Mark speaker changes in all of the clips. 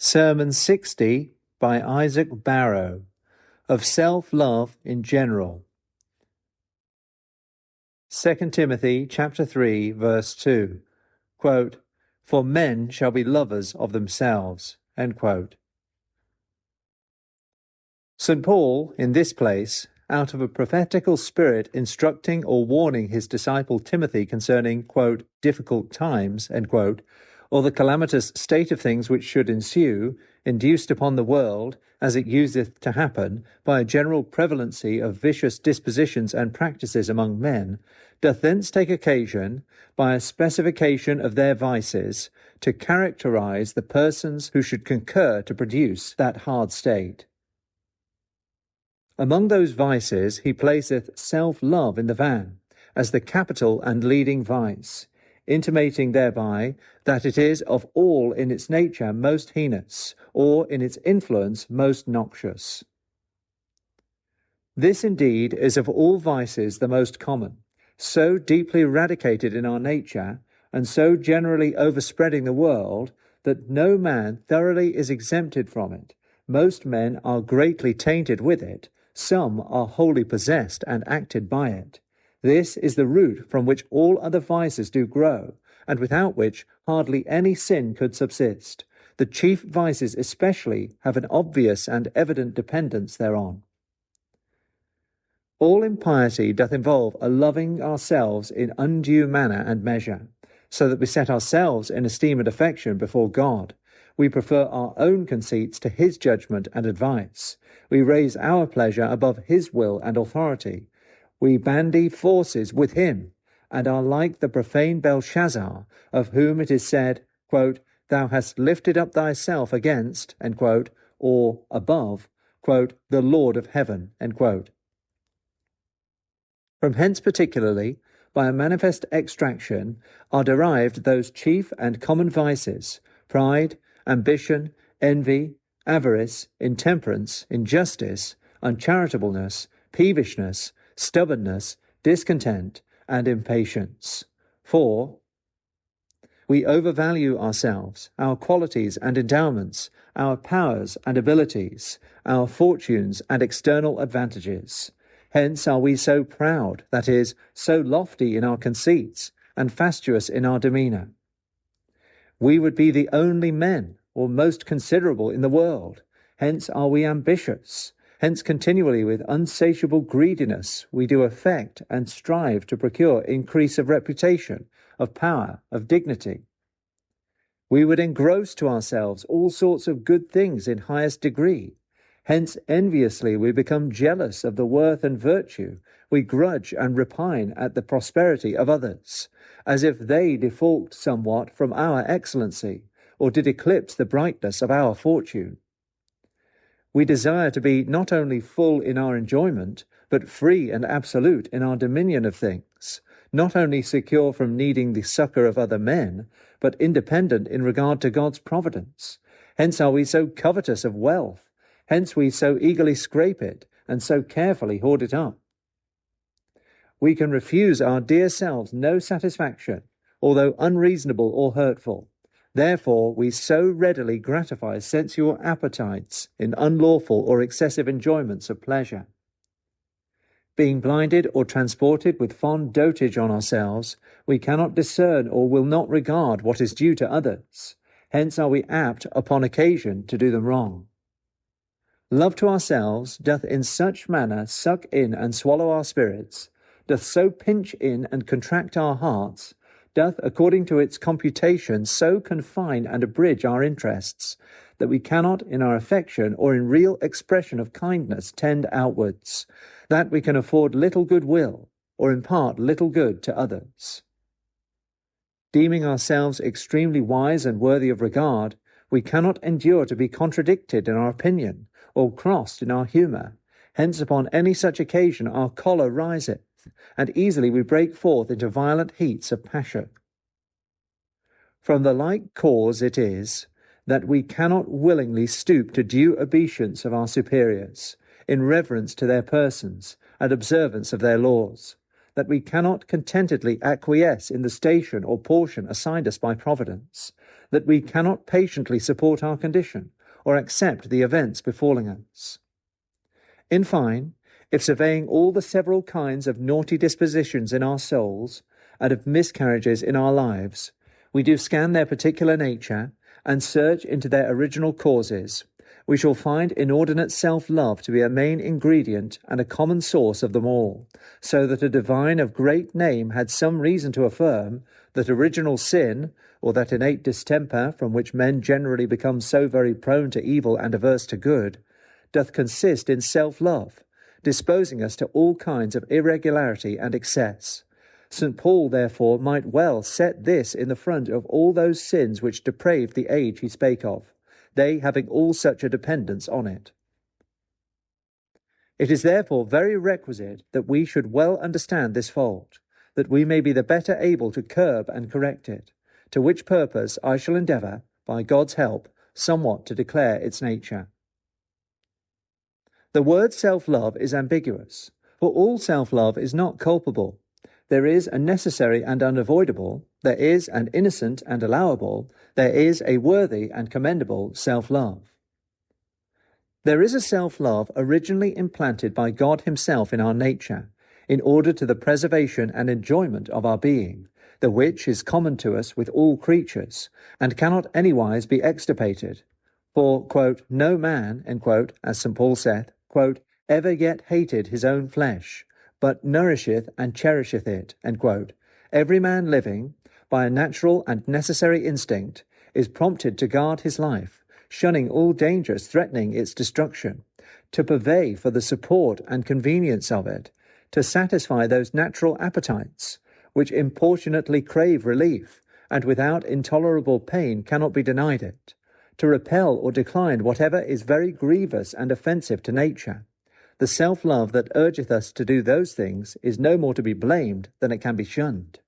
Speaker 1: Sermon 60 by Isaac Barrow, of self-love in general. 2 Timothy chapter 3, verse 2, quote, "For men shall be lovers of themselves," end quote. St. Paul, in this place, out of a prophetical spirit instructing or warning his disciple Timothy concerning, quote, "difficult times," end quote, or the calamitous state of things which should ensue, induced upon the world, as it useth to happen, by a general prevalency of vicious dispositions and practices among men, doth thence take occasion, by a specification of their vices, to characterize the persons who should concur to produce that hard state. Among those vices he placeth self-love in the van, as the capital and leading vice, intimating thereby that it is of all in its nature most heinous, or in its influence most noxious. This indeed is of all vices the most common, so deeply eradicated in our nature, and so generally overspreading the world, that no man thoroughly is exempted from it. Most men are greatly tainted with it, some are wholly possessed and acted by it. This is the root from which all other vices do grow, and without which hardly any sin could subsist. The chief vices especially have an obvious and evident dependence thereon. All impiety doth involve a loving ourselves in undue manner and measure, so that we set ourselves in esteem and affection before God. We prefer our own conceits to his judgment and advice. We raise our pleasure above his will and authority. We bandy forces with him, and are like the profane Belshazzar, of whom it is said, quote, "Thou hast lifted up thyself against," end quote, or above, quote, "the Lord of heaven," end quote. From hence particularly, by a manifest extraction, are derived those chief and common vices, pride, ambition, envy, avarice, intemperance, injustice, uncharitableness, peevishness, stubbornness, discontent, and impatience. For we overvalue ourselves, our qualities and endowments, our powers and abilities, our fortunes and external advantages. Hence are we so proud, that is, so lofty in our conceits, and fastuous in our demeanour. We would be the only men, or most considerable in the world. Hence are we ambitious. Hence continually with unsatiable greediness we do affect and strive to procure increase of reputation, of power, of dignity. We would engross to ourselves all sorts of good things in highest degree. Hence enviously we become jealous of the worth and virtue. We grudge and repine at the prosperity of others, as if they defaulted somewhat from our excellency, or did eclipse the brightness of our fortune. We desire to be not only full in our enjoyment, but free and absolute in our dominion of things, not only secure from needing the succour of other men, but independent in regard to God's providence. Hence are we so covetous of wealth. Hence we so eagerly scrape it, and so carefully hoard it up. We can refuse our dear selves no satisfaction, although unreasonable or hurtful. Therefore we so readily gratify sensual appetites in unlawful or excessive enjoyments of pleasure. Being blinded or transported with fond dotage on ourselves, we cannot discern or will not regard what is due to others. Hence are we apt upon occasion to do them wrong. Love to ourselves doth in such manner suck in and swallow our spirits, doth so pinch in and contract our hearts, doth according to its computation so confine and abridge our interests, that we cannot in our affection or in real expression of kindness tend outwards, that we can afford little goodwill, or impart little good to others. Deeming ourselves extremely wise and worthy of regard, we cannot endure to be contradicted in our opinion, or crossed in our humour. Hence upon any such occasion our choler riseth, and easily we break forth into violent heats of passion. From the like cause it is that we cannot willingly stoop to due obeisance of our superiors, in reverence to their persons, and observance of their laws. that we cannot contentedly acquiesce in the station or portion assigned us by Providence, that we cannot patiently support our condition, or accept the events befalling us. In fine, if surveying all the several kinds of naughty dispositions in our souls, and of miscarriages in our lives, we do scan their particular nature, and search into their original causes, we shall find inordinate self-love to be a main ingredient and a common source of them all, so that a divine of great name had some reason to affirm that original sin, or that innate distemper from which men generally become so very prone to evil and averse to good, doth consist in self-love, disposing us to all kinds of irregularity and excess. St. Paul, therefore, might well set this in the front of all those sins which depraved the age he spake of, they having all such a dependence on it. It is therefore very requisite that we should well understand this fault, that we may be the better able to curb and correct it, to which purpose I shall endeavour, by God's help, somewhat to declare its nature. The word self-love is ambiguous, for all self-love is not culpable. There is a necessary and unavoidable, there is an innocent and allowable, there is a worthy and commendable self-love. There is a self-love originally implanted by God himself in our nature, in order to the preservation and enjoyment of our being, the which is common to us with all creatures, and cannot anywise be extirpated. For, quote, no man, end quote, as St. Paul saith, quote, ever yet hated his own flesh, but nourisheth and cherisheth it, end quote. Every man living, by a natural and necessary instinct, is prompted to guard his life, shunning all dangers threatening its destruction, to purvey for the support and convenience of it, to satisfy those natural appetites, which importunately crave relief, and without intolerable pain cannot be denied it, to repel or decline whatever is very grievous and offensive to nature. The self-love that urgeth us to do those things is no more to be blamed than it can be shunned.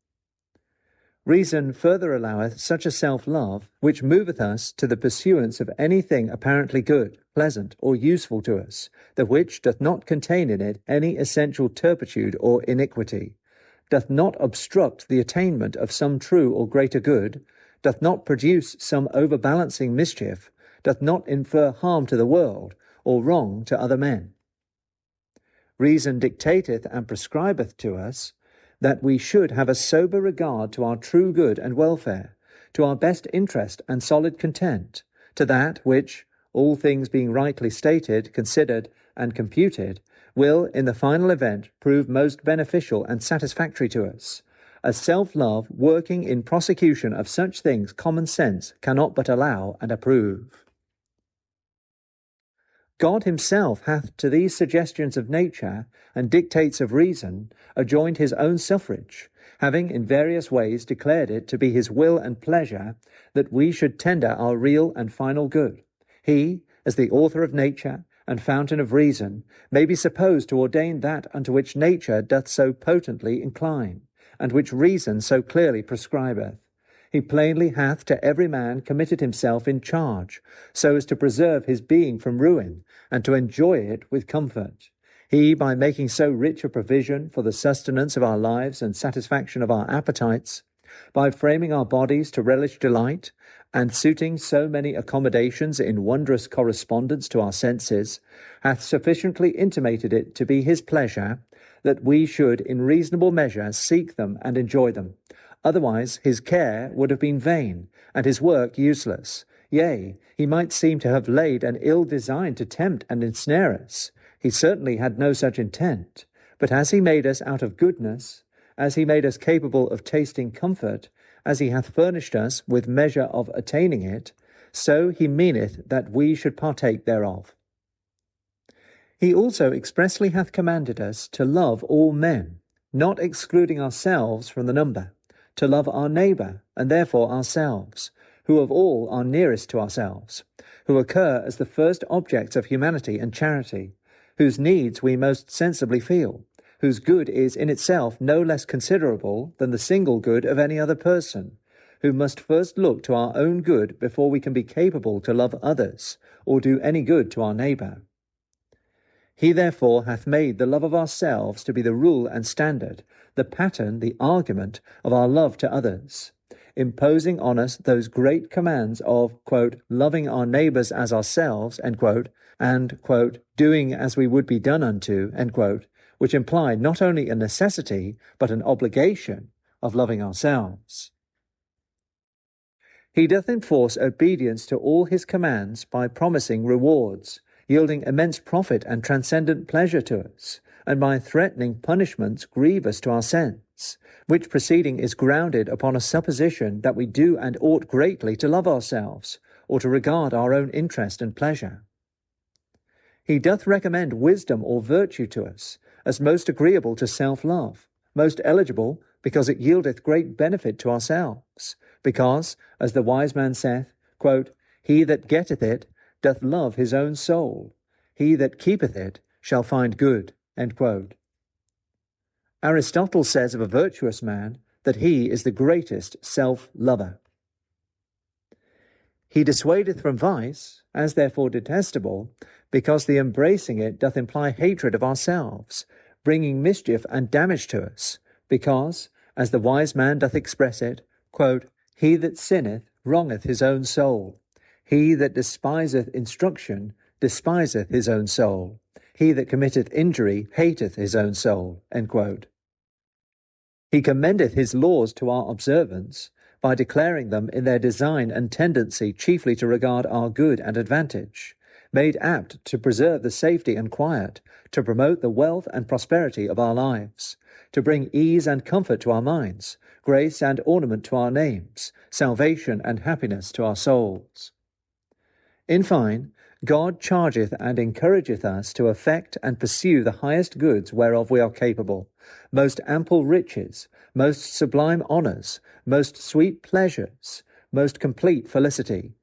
Speaker 1: Reason further alloweth such a self-love, which moveth us to the pursuance of anything apparently good, pleasant, or useful to us, the which doth not contain in it any essential turpitude or iniquity, doth not obstruct the attainment of some true or greater good, doth not produce some overbalancing mischief, doth not infer harm to the world, or wrong to other men. Reason dictateth and prescribeth to us that we should have a sober regard to our true good and welfare, to our best interest and solid content, to that which, all things being rightly stated, considered, and computed, will, in the final event, prove most beneficial and satisfactory to us, as self-love working in prosecution of such things common sense cannot but allow and approve. God himself hath to these suggestions of nature and dictates of reason adjoined his own suffrage, having in various ways declared it to be his will and pleasure that we should tender our real and final good. He, as the author of nature and fountain of reason, may be supposed to ordain that unto which nature doth so potently incline, and which reason so clearly prescribeth. He plainly hath to every man committed himself in charge, so as to preserve his being from ruin, and to enjoy it with comfort. He, by making so rich a provision for the sustenance of our lives and satisfaction of our appetites, by framing our bodies to relish delight, and suiting so many accommodations in wondrous correspondence to our senses, hath sufficiently intimated it to be his pleasure that we should in reasonable measure seek them and enjoy them. Otherwise his care would have been vain, and his work useless. Yea, he might seem to have laid an ill design to tempt and ensnare us. He certainly had no such intent. But as he made us out of goodness, as he made us capable of tasting comfort, as he hath furnished us with measure of attaining it, so he meaneth that we should partake thereof. He also expressly hath commanded us to love all men, not excluding ourselves from the number, to love our neighbour, and therefore ourselves, who of all are nearest to ourselves, who occur as the first objects of humanity and charity, whose needs we most sensibly feel, whose good is in itself no less considerable than the single good of any other person, who must first look to our own good before we can be capable to love others, or do any good to our neighbour. He therefore hath made the love of ourselves to be the rule and standard, the pattern, the argument of our love to others, imposing on us those great commands of, quote, loving our neighbours as ourselves, end quote, and, quote, doing as we would be done unto, end quote, which imply not only a necessity, but an obligation of loving ourselves. He doth enforce obedience to all his commands by promising rewards, yielding immense profit and transcendent pleasure to us, and by threatening punishments grievous to our sense, which proceeding is grounded upon a supposition that we do and ought greatly to love ourselves, or to regard our own interest and pleasure. He doth recommend wisdom or virtue to us, as most agreeable to self-love, most eligible, because it yieldeth great benefit to ourselves, because, as the wise man saith, quote, he that getteth it doth love his own soul. He that keepeth it shall find good, end quote. Aristotle says of a virtuous man that he is the greatest self-lover. He dissuadeth from vice, as therefore detestable, because the embracing it doth imply hatred of ourselves, bringing mischief and damage to us, because, as the wise man doth express it, quote, he that sinneth wrongeth his own soul. He that despiseth instruction despiseth his own soul. He that committeth injury hateth his own soul. End quote. He commendeth his laws to our observance by declaring them in their design and tendency chiefly to regard our good and advantage, made apt to preserve the safety and quiet, to promote the wealth and prosperity of our lives, to bring ease and comfort to our minds, grace and ornament to our names, salvation and happiness to our souls. In fine, God chargeth and encourageth us to affect and pursue the highest goods whereof we are capable, most ample riches, most sublime honours, most sweet pleasures, most complete felicity.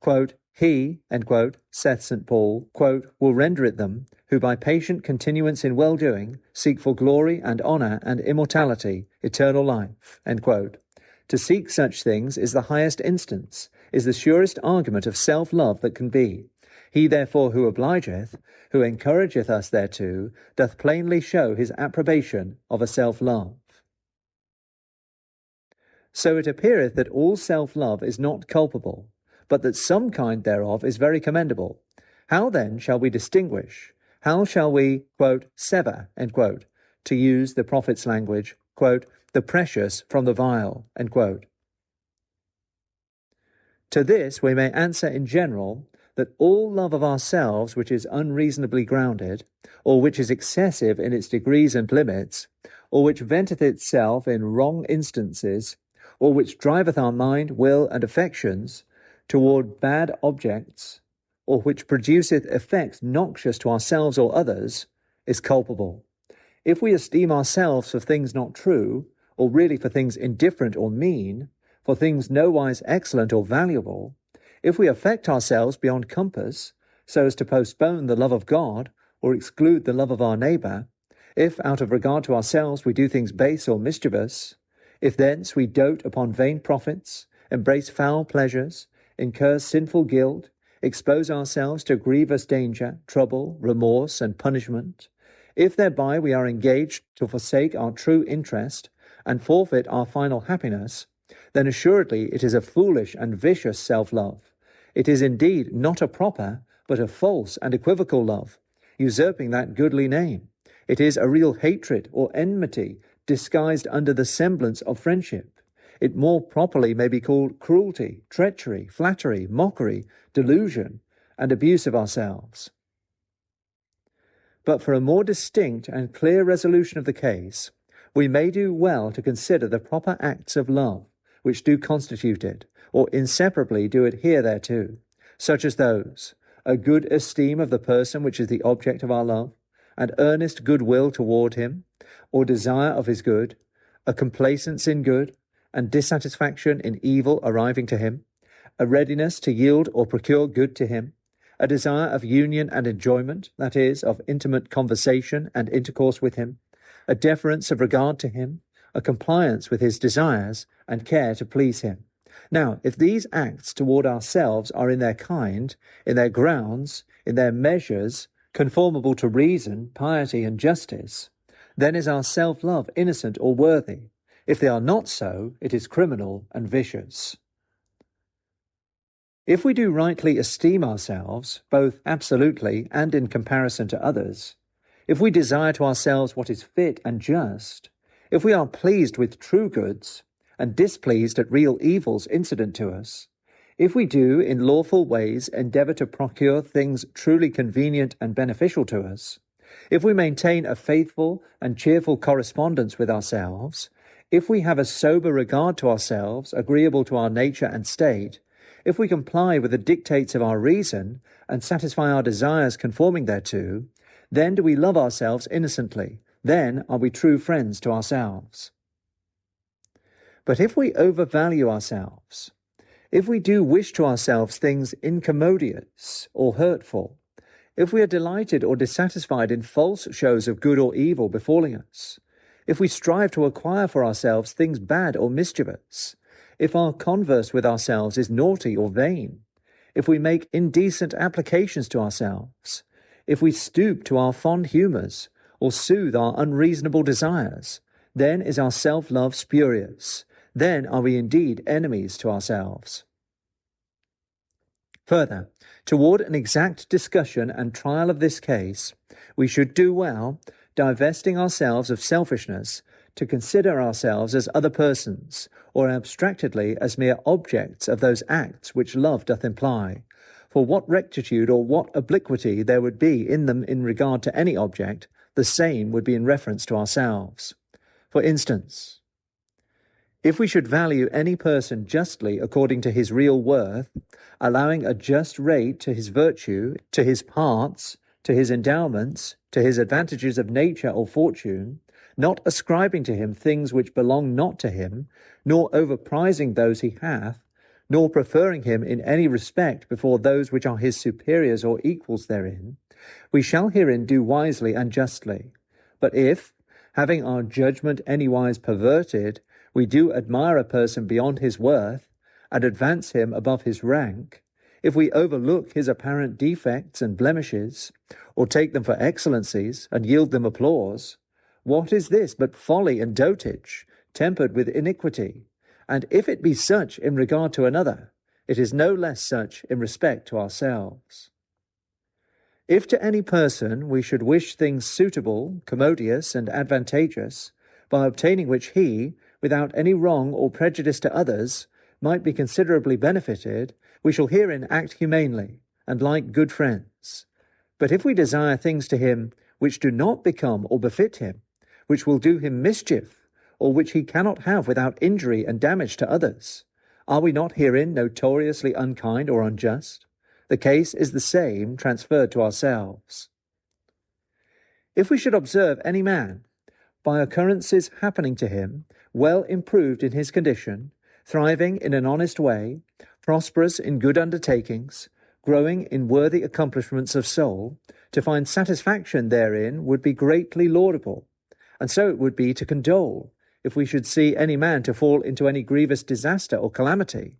Speaker 1: Quote, he, end quote, saith St. Paul, quote, will render it them, who by patient continuance in well-doing seek for glory and honour and immortality, eternal life, end quote. To seek such things is the highest instance, is the surest argument of self-love that can be. He therefore who obligeth, who encourageth us thereto, doth plainly show his approbation of a self-love. So it appeareth that all self-love is not culpable, but that some kind thereof is very commendable. How then shall we distinguish? How shall we, quote, sever, end quote, to use the prophet's language, quote, the precious from the vile, end quote? To this we may answer in general that all love of ourselves which is unreasonably grounded, or which is excessive in its degrees and limits, or which venteth itself in wrong instances, or which driveth our mind, will, and affections toward bad objects, or which produceth effects noxious to ourselves or others, is culpable. If we esteem ourselves for things not true, or really for things indifferent or mean, for things nowise excellent or valuable, if we affect ourselves beyond compass, so as to postpone the love of God, or exclude the love of our neighbour, if out of regard to ourselves we do things base or mischievous, if thence we dote upon vain profits, embrace foul pleasures, incur sinful guilt, expose ourselves to grievous danger, trouble, remorse, and punishment, if thereby we are engaged to forsake our true interest and forfeit our final happiness, then assuredly it is a foolish and vicious self-love. It is indeed not a proper, but a false and equivocal love, usurping that goodly name. It is a real hatred or enmity disguised under the semblance of friendship. It more properly may be called cruelty, treachery, flattery, mockery, delusion, and abuse of ourselves. But for a more distinct and clear resolution of the case, we may do well to consider the proper acts of love which do constitute it, or inseparably do adhere thereto, such as those: a good esteem of the person which is the object of our love, an earnest goodwill toward him, or desire of his good, a complacence in good, and dissatisfaction in evil arriving to him, a readiness to yield or procure good to him, a desire of union and enjoyment, that is, of intimate conversation and intercourse with him, a deference of regard to him, a compliance with his desires, and care to please him. Now, if these acts toward ourselves are in their kind, in their grounds, in their measures, conformable to reason, piety, and justice, then is our self-love innocent or worthy. If they are not so, it is criminal and vicious. If we do rightly esteem ourselves, both absolutely and in comparison to others, if we desire to ourselves what is fit and just, if we are pleased with true goods and displeased at real evils incident to us, if we do in lawful ways endeavour to procure things truly convenient and beneficial to us, if we maintain a faithful and cheerful correspondence with ourselves, if we have a sober regard to ourselves, agreeable to our nature and state, if we comply with the dictates of our reason and satisfy our desires conforming thereto, then do we love ourselves innocently, then are we true friends to ourselves. But if we overvalue ourselves, if we do wish to ourselves things incommodious or hurtful, if we are delighted or dissatisfied in false shows of good or evil befalling us, if we strive to acquire for ourselves things bad or mischievous, if our converse with ourselves is naughty or vain, if we make indecent applications to ourselves, if we stoop to our fond humours or soothe our unreasonable desires, then is our self-love spurious. Then are we indeed enemies to ourselves. Further, toward an exact discussion and trial of this case, we should do well, divesting ourselves of selfishness, to consider ourselves as other persons, or abstractedly as mere objects of those acts which love doth imply. For what rectitude or what obliquity there would be in them in regard to any object, the same would be in reference to ourselves. For instance, if we should value any person justly according to his real worth, allowing a just rate to his virtue, to his parts, to his endowments, to his advantages of nature or fortune, not ascribing to him things which belong not to him, nor overprizing those he hath, nor preferring him in any respect before those which are his superiors or equals therein, we shall herein do wisely and justly. But if, having our judgment anywise perverted, we do admire a person beyond his worth, and advance him above his rank, if we overlook his apparent defects and blemishes, or take them for excellencies, and yield them applause, what is this but folly and dotage, tempered with iniquity? And if it be such in regard to another, it is no less such in respect to ourselves. If to any person we should wish things suitable, commodious, and advantageous, by obtaining which he, without any wrong or prejudice to others, might be considerably benefited, we shall herein act humanely, and like good friends. But if we desire things to him which do not become or befit him, which will do him mischief, or which he cannot have without injury and damage to others, are we not herein notoriously unkind or unjust? The case is the same transferred to ourselves. If we should observe any man, by occurrences happening to him, well improved in his condition, thriving in an honest way, prosperous in good undertakings, growing in worthy accomplishments of soul, to find satisfaction therein would be greatly laudable, and so it would be to condole, if we should see any man to fall into any grievous disaster or calamity.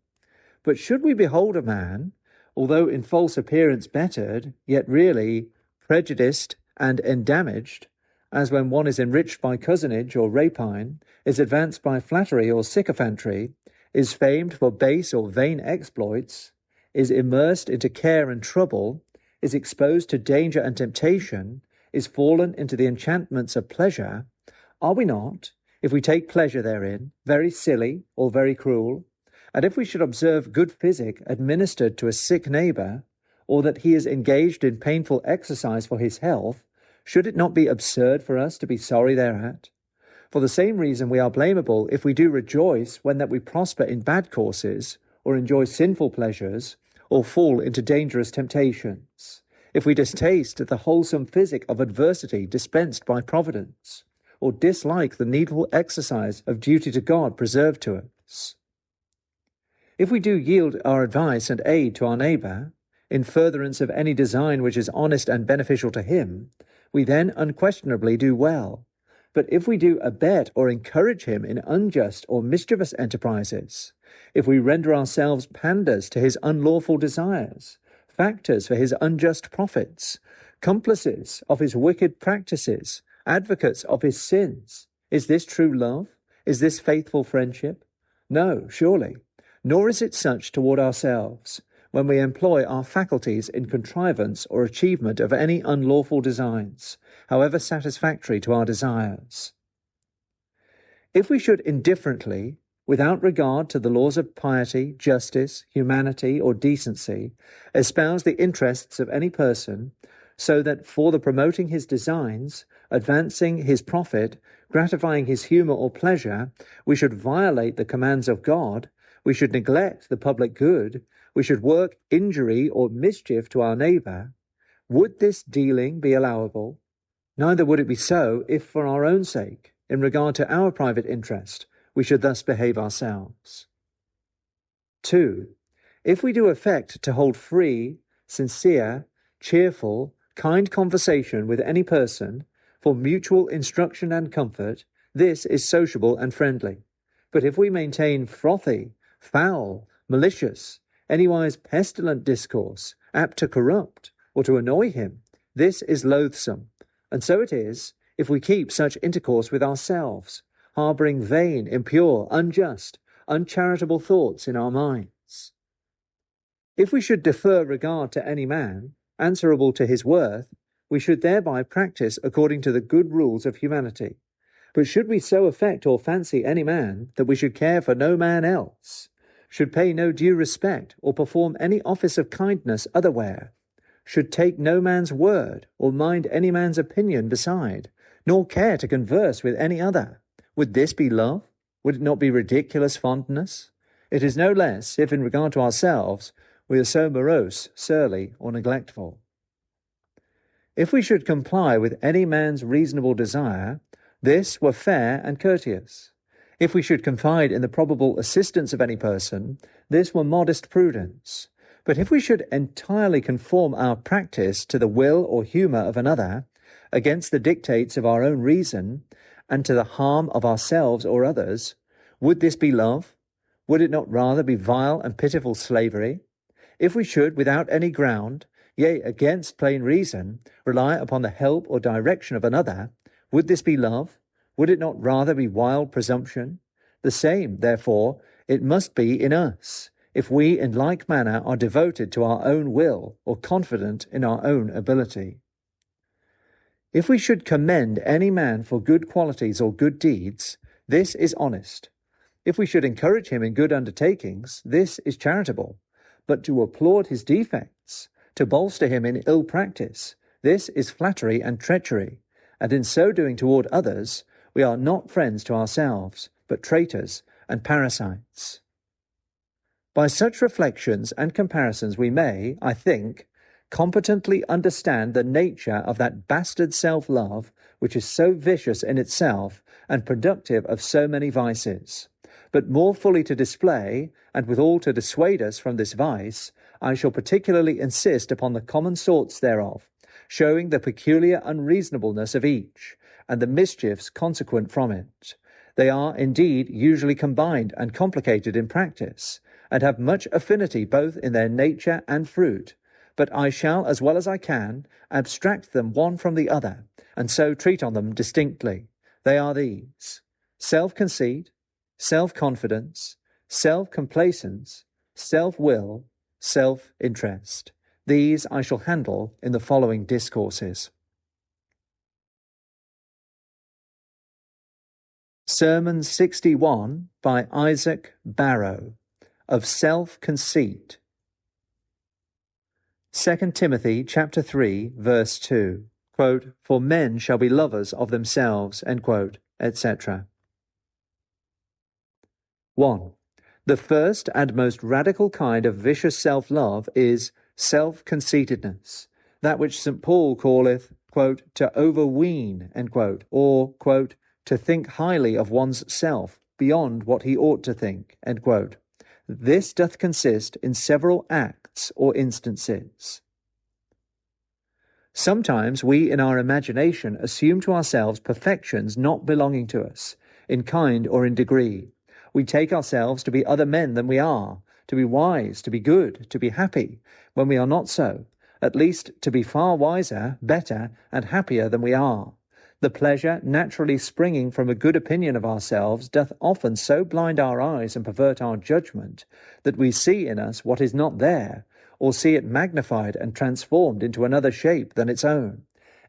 Speaker 1: But should we behold a man, although in false appearance bettered, yet really prejudiced and endamaged, as when one is enriched by cozenage or rapine, is advanced by flattery or sycophantry, is famed for base or vain exploits, is immersed into care and trouble, is exposed to danger and temptation, is fallen into the enchantments of pleasure, are we not, if we take pleasure therein, very silly or very cruel? And if we should observe good physic administered to a sick neighbour, or that he is engaged in painful exercise for his health, should it not be absurd for us to be sorry thereat? For the same reason we are blamable if we do rejoice when that we prosper in bad courses, or enjoy sinful pleasures, or fall into dangerous temptations, if we distaste the wholesome physic of adversity dispensed by Providence, or dislike the needful exercise of duty to God preserved to us. If we do yield our advice and aid to our neighbour, in furtherance of any design which is honest and beneficial to him, we then unquestionably do well. But if we do abet or encourage him in unjust or mischievous enterprises, if we render ourselves panders to his unlawful desires, factors for his unjust profits, Complices of his wicked practices, advocates of his sins. Is this true love? Is this faithful friendship? No, surely. Nor is it such toward ourselves, when we employ our faculties in contrivance or achievement of any unlawful designs, however satisfactory to our desires. If we should indifferently, without regard to the laws of piety, justice, humanity, or decency, espouse the interests of any person, so that for the promoting his designs, advancing his profit, gratifying his humour or pleasure, we should violate the commands of God, we should neglect the public good, we should work injury or mischief to our neighbour, would this dealing be allowable? Neither would it be so if for our own sake, in regard to our private interest, we should thus behave ourselves. 2. If we do affect to hold free, sincere, cheerful, kind conversation with any person, for mutual instruction and comfort, this is sociable and friendly. But if we maintain frothy, foul, malicious, anywise pestilent discourse, apt to corrupt, or to annoy him, this is loathsome, and so it is, if we keep such intercourse with ourselves, harbouring vain, impure, unjust, uncharitable thoughts in our minds. If we should defer regard to any man, answerable to his worth, we should thereby practice according to the good rules of humanity. But should we so affect or fancy any man that we should care for no man else, should pay no due respect or perform any office of kindness otherwhere, should take no man's word or mind any man's opinion beside, nor care to converse with any other, would this be love? Would it not be ridiculous fondness? It is no less if in regard to ourselves we are so morose, surly, or neglectful. If we should comply with any man's reasonable desire, this were fair and courteous. If we should confide in the probable assistance of any person, this were modest prudence. But if we should entirely conform our practice to the will or humour of another, against the dictates of our own reason, and to the harm of ourselves or others, would this be love? Would it not rather be vile and pitiful slavery? If we should, without any ground, yea, against plain reason, rely upon the help or direction of another, would this be love? Would it not rather be wild presumption? The same, therefore, it must be in us, if we in like manner are devoted to our own will or confident in our own ability. If we should commend any man for good qualities or good deeds, this is honest. If we should encourage him in good undertakings, this is charitable. But to applaud his defects, to bolster him in ill practice, this is flattery and treachery, and in so doing toward others, we are not friends to ourselves, but traitors and parasites. By such reflections and comparisons we may, I think, competently understand the nature of that bastard self-love which is so vicious in itself and productive of so many vices. But more fully to display, and withal to dissuade us from this vice, I shall particularly insist upon the common sorts thereof, showing the peculiar unreasonableness of each, and the mischiefs consequent from it. They are, indeed, usually combined and complicated in practice, and have much affinity both in their nature and fruit, but I shall, as well as I can, abstract them one from the other, and so treat on them distinctly. They are these: self-conceit, self-confidence, self-complacence, self-will, self-interest. These I shall handle in the following discourses. Sermon 61 by Isaac Barrow, of self-conceit. 2 Timothy chapter 3, verse 2, quote, "For men shall be lovers of themselves," end quote, etc. 1. The first and most radical kind of vicious self-love is self-conceitedness, that which St. Paul calleth, quote, "to overween," end quote, or, quote, "to think highly of one's self, beyond what he ought to think," end quote. This doth consist in several acts or instances. Sometimes we in our imagination assume to ourselves perfections not belonging to us, in kind or in degree. We take ourselves to be other men than we are, to be wise, to be good, to be happy, when we are not so, at least to be far wiser, better, and happier than we are. The pleasure naturally springing from a good opinion of ourselves doth often so blind our eyes and pervert our judgment, that we see in us what is not there, or see it magnified and transformed into another shape than its own.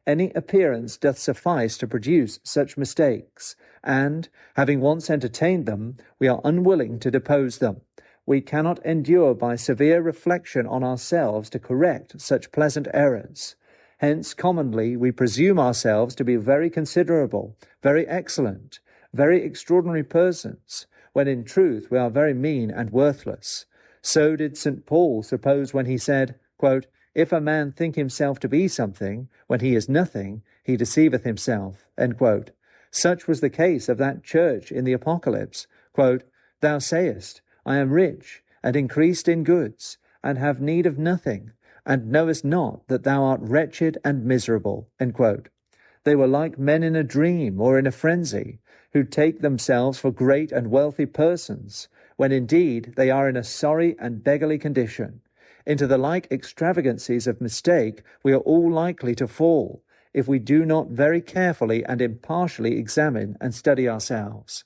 Speaker 1: Any appearance doth suffice to produce such mistakes, and, having once entertained them, we are unwilling to depose them. We cannot endure by severe reflection on ourselves to correct such pleasant errors. Hence, commonly, we presume ourselves to be very considerable, very excellent, very extraordinary persons, when in truth we are very mean and worthless. So did St. Paul suppose when he said, quote, "If a man think himself to be something, when he is nothing, he deceiveth himself." End quote. Such was the case of that church in the Apocalypse. Quote, "Thou sayest, I am rich, and increased in goods, and have need of nothing, and knowest not that thou art wretched and miserable." End quote. They were like men in a dream or in a frenzy, who take themselves for great and wealthy persons, when indeed they are in a sorry and beggarly condition. Into the like extravagancies of mistake we are all likely to fall, if we do not very carefully and impartially examine and study ourselves.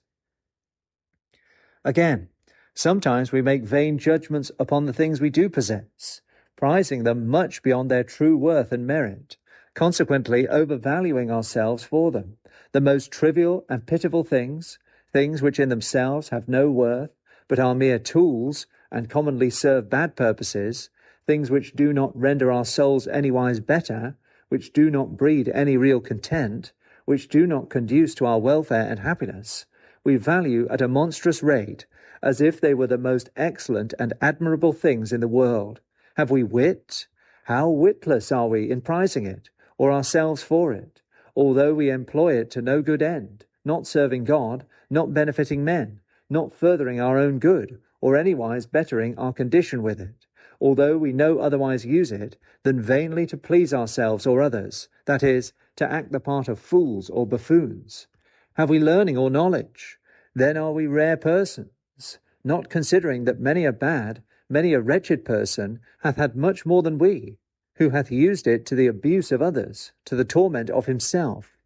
Speaker 1: Again, sometimes we make vain judgments upon the things we do possess, prizing them much beyond their true worth and merit, consequently overvaluing ourselves for them. The most trivial and pitiful things, things which in themselves have no worth, but are mere tools, and commonly serve bad purposes, things which do not render our souls anywise better, which do not breed any real content, which do not conduce to our welfare and happiness, we value at a monstrous rate, as if they were the most excellent and admirable things in the world. Have we wit? How witless are we in prizing it, or ourselves for it, although we employ it to no good end, not serving God, not benefiting men, not furthering our own good, or anywise bettering our condition with it, although we no otherwise use it than vainly to please ourselves or others, that is, to act the part of fools or buffoons. Have we learning or knowledge? Then are we rare persons, not considering that many a bad, many a wretched person hath had much more than we, who hath used it to the abuse of others, to the torment of himself,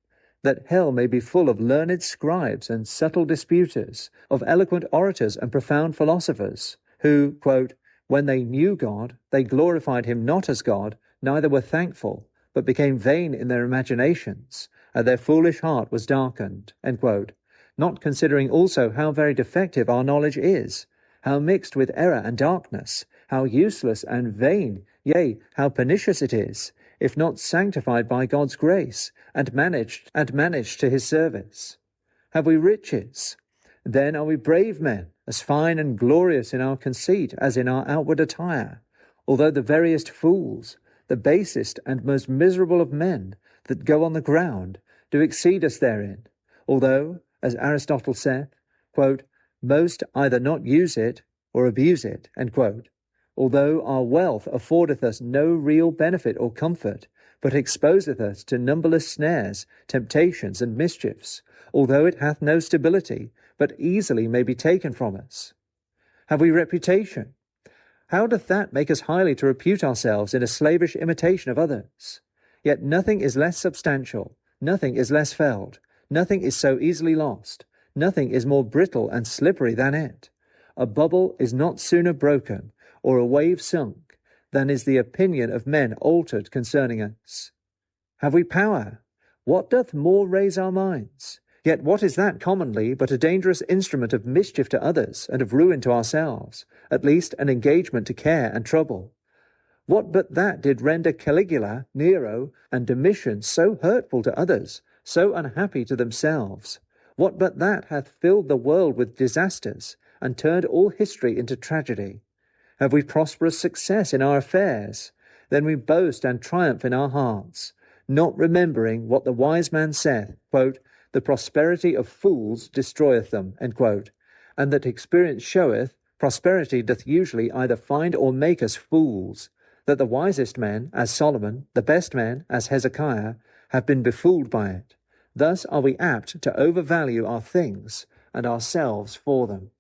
Speaker 1: that hell may be full of learned scribes and subtle disputers, of eloquent orators and profound philosophers, who, quote, when they knew God, they glorified him not as God, neither were thankful, but became vain in their imaginations, and their foolish heart was darkened, end quote. Not considering also how very defective our knowledge is, how mixed with error and darkness, how useless and vain, yea, how pernicious it is, if not sanctified by God's grace, and managed to his service. Have we riches? Then are we brave men, as fine and glorious in our conceit as in our outward attire, although the veriest fools, the basest and most miserable of men that go on the ground, do exceed us therein, although, as Aristotle saith, quote, most either not use it or abuse it, end quote. Although our wealth affordeth us no real benefit or comfort, but exposeth us to numberless snares, temptations, and mischiefs, although it hath no stability, but easily may be taken from us. Have we reputation? How doth that make us highly to repute ourselves in a slavish imitation of others? Yet nothing is less substantial, nothing is less felt, nothing is so easily lost, nothing is more brittle and slippery than it. A bubble is not sooner broken, or a wave sunk, than is the opinion of men altered concerning us. Have we power? What doth more raise our minds? Yet what is that commonly but a dangerous instrument of mischief to others, and of ruin to ourselves, at least an engagement to care and trouble? What but that did render Caligula, Nero, and Domitian so hurtful to others, so unhappy to themselves? What but that hath filled the world with disasters, and turned all history into tragedy? Have we prosperous success in our affairs? Then we boast and triumph in our hearts, not remembering what the wise man saith, quote, the prosperity of fools destroyeth them, end quote, and that experience showeth, prosperity doth usually either find or make us fools, that the wisest men, as Solomon, the best men, as Hezekiah, have been befooled by it. Thus are we apt to overvalue our things and ourselves for them.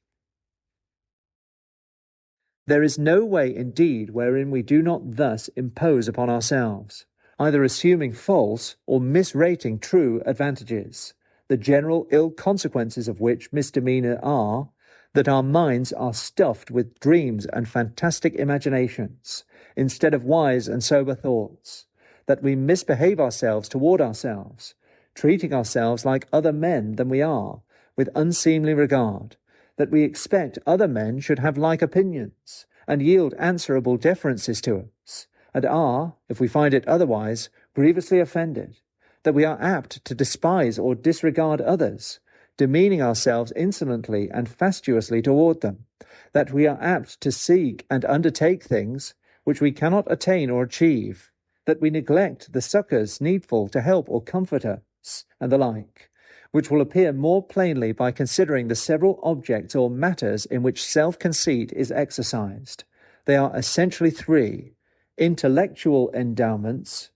Speaker 1: There is no way indeed wherein we do not thus impose upon ourselves, either assuming false or misrating true advantages, the general ill consequences of which misdemeanor are, that our minds are stuffed with dreams and fantastic imaginations, instead of wise and sober thoughts, that we misbehave ourselves toward ourselves, treating ourselves like other men than we are, with unseemly regard, that we expect other men should have like opinions, and yield answerable deferences to us, and are, if we find it otherwise, grievously offended, that we are apt to despise or disregard others, demeaning ourselves insolently and fastidiously toward them, that we are apt to seek and undertake things which we cannot attain or achieve, that we neglect the succours needful to help or comfort us, and the like, which will appear more plainly by considering the several objects or matters in which self-conceit is exercised. They are essentially three: intellectual endowments,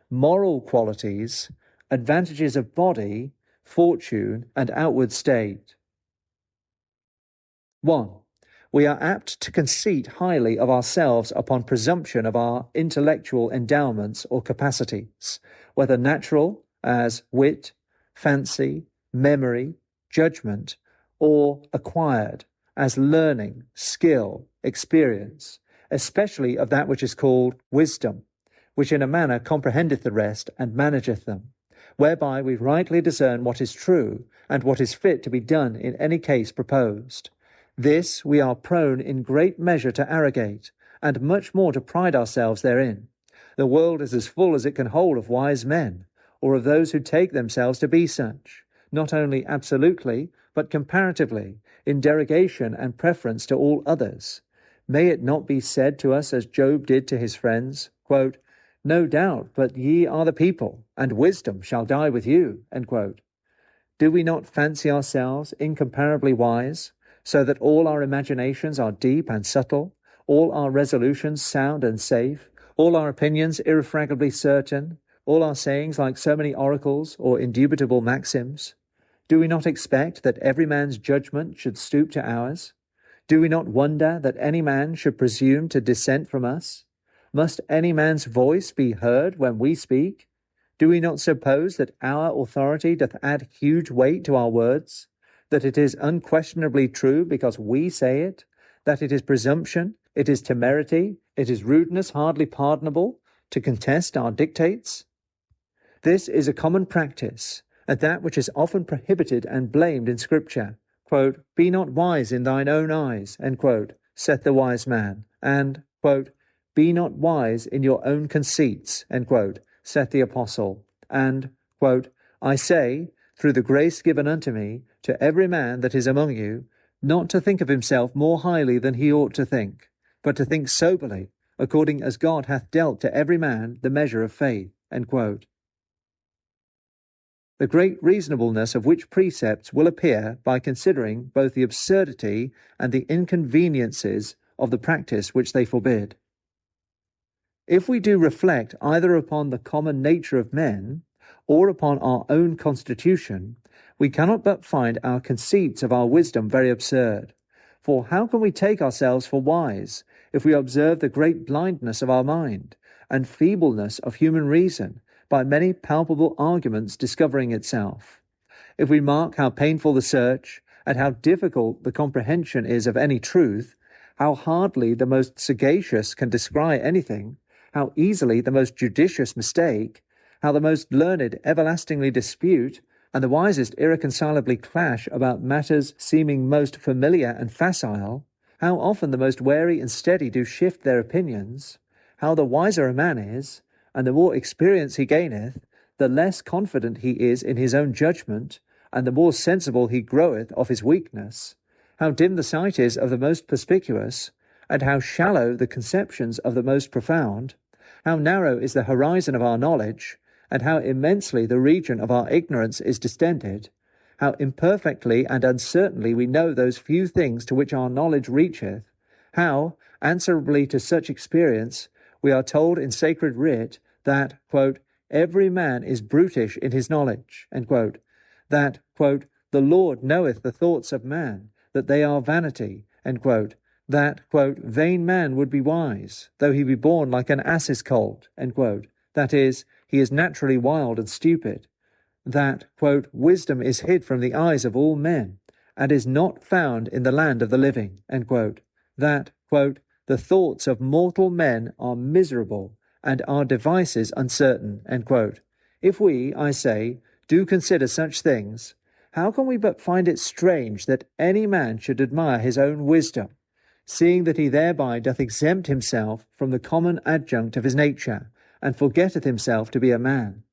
Speaker 1: moral qualities, advantages of body, fortune, and outward state. 1. We are apt to conceit highly of ourselves upon presumption of our intellectual endowments or capacities, whether natural, as wit, fancy, memory, judgment, or acquired, as learning, skill, experience, especially of that which is called wisdom, which in a manner comprehendeth the rest and manageth them, whereby we rightly discern what is true, and what is fit to be done in any case proposed. This we are prone in great measure to arrogate, and much more to pride ourselves therein. The world is as full as it can hold of wise men, or of those who take themselves to be such, not only absolutely, but comparatively, in derogation and preference to all others. May it not be said to us as Job did to his friends, quote, "No doubt, but ye are the people, and wisdom shall die with you," end quote. Do we not fancy ourselves incomparably wise, so that all our imaginations are deep and subtle, all our resolutions sound and safe, all our opinions irrefragably certain, all our sayings like so many oracles or indubitable maxims? Do we not expect that every man's judgment should stoop to ours? Do we not wonder that any man should presume to dissent from us? Must any man's voice be heard when we speak? Do we not suppose that our authority doth add huge weight to our words, that it is unquestionably true because we say it, that it is presumption, it is temerity, it is rudeness hardly pardonable to contest our dictates? This is a common practice, and that which is often prohibited and blamed in Scripture. Quote, "Be not wise in thine own eyes," end quote, saith the wise man, and, quote, "Be not wise in your own conceits," end quote, saith the apostle, and, quote, "I say, through the grace given unto me, to every man that is among you, not to think of himself more highly than he ought to think, but to think soberly, according as God hath dealt to every man the measure of faith," end quote. The great reasonableness of which precepts will appear by considering both the absurdity and the inconveniences of the practice which they forbid. If we do reflect either upon the common nature of men, or upon our own constitution, we cannot but find our conceits of our wisdom very absurd. For how can we take ourselves for wise, if we observe the great blindness of our mind, and feebleness of human reason, by many palpable arguments discovering itself? If we mark how painful the search, and how difficult the comprehension is of any truth, how hardly the most sagacious can descry anything, how easily the most judicious mistake, how the most learned everlastingly dispute, and the wisest irreconcilably clash about matters seeming most familiar and facile, how often the most wary and steady do shift their opinions, how the wiser a man is, and the more experience he gaineth, the less confident he is in his own judgment, and the more sensible he groweth of his weakness, how dim the sight is of the most perspicuous, and how shallow the conceptions of the most profound, how narrow is the horizon of our knowledge, and how immensely the region of our ignorance is distended, how imperfectly and uncertainly we know those few things to which our knowledge reacheth, how, answerably to such experience, we are told in sacred writ that, quote, "every man is brutish in his knowledge," end quote, that, quote, "the Lord knoweth the thoughts of man, that they are vanity," end quote, that, quote, vain man would be wise, though he be born like an ass's colt, end quote. That is, he is naturally wild and stupid. That, quote, wisdom is hid from the eyes of all men, and is not found in the land of the living, end quote. That, quote, the thoughts of mortal men are miserable, and our devices uncertain, end quote. If we, I say, do consider such things, how can we but find it strange that any man should admire his own wisdom, seeing that he thereby doth exempt himself from the common adjunct of his nature, and forgetteth himself to be a man?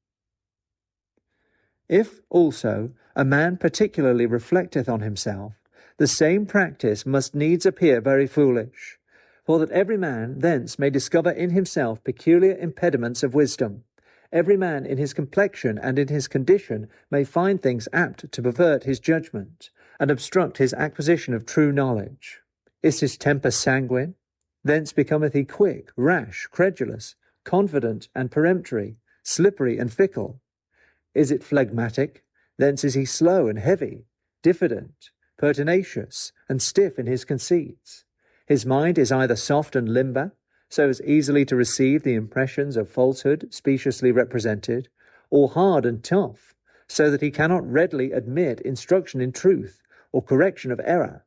Speaker 1: If, also, a man particularly reflecteth on himself, the same practice must needs appear very foolish, for that every man thence may discover in himself peculiar impediments of wisdom. Every man in his complexion and in his condition may find things apt to pervert his judgment, and obstruct his acquisition of true knowledge. Is his temper sanguine? Thence becometh he quick, rash, credulous, confident and peremptory, slippery and fickle. Is it phlegmatic? Thence is he slow and heavy, diffident, pertinacious, and stiff in his conceits. His mind is either soft and limber, so as easily to receive the impressions of falsehood speciously represented, or hard and tough, so that he cannot readily admit instruction in truth, or correction of error.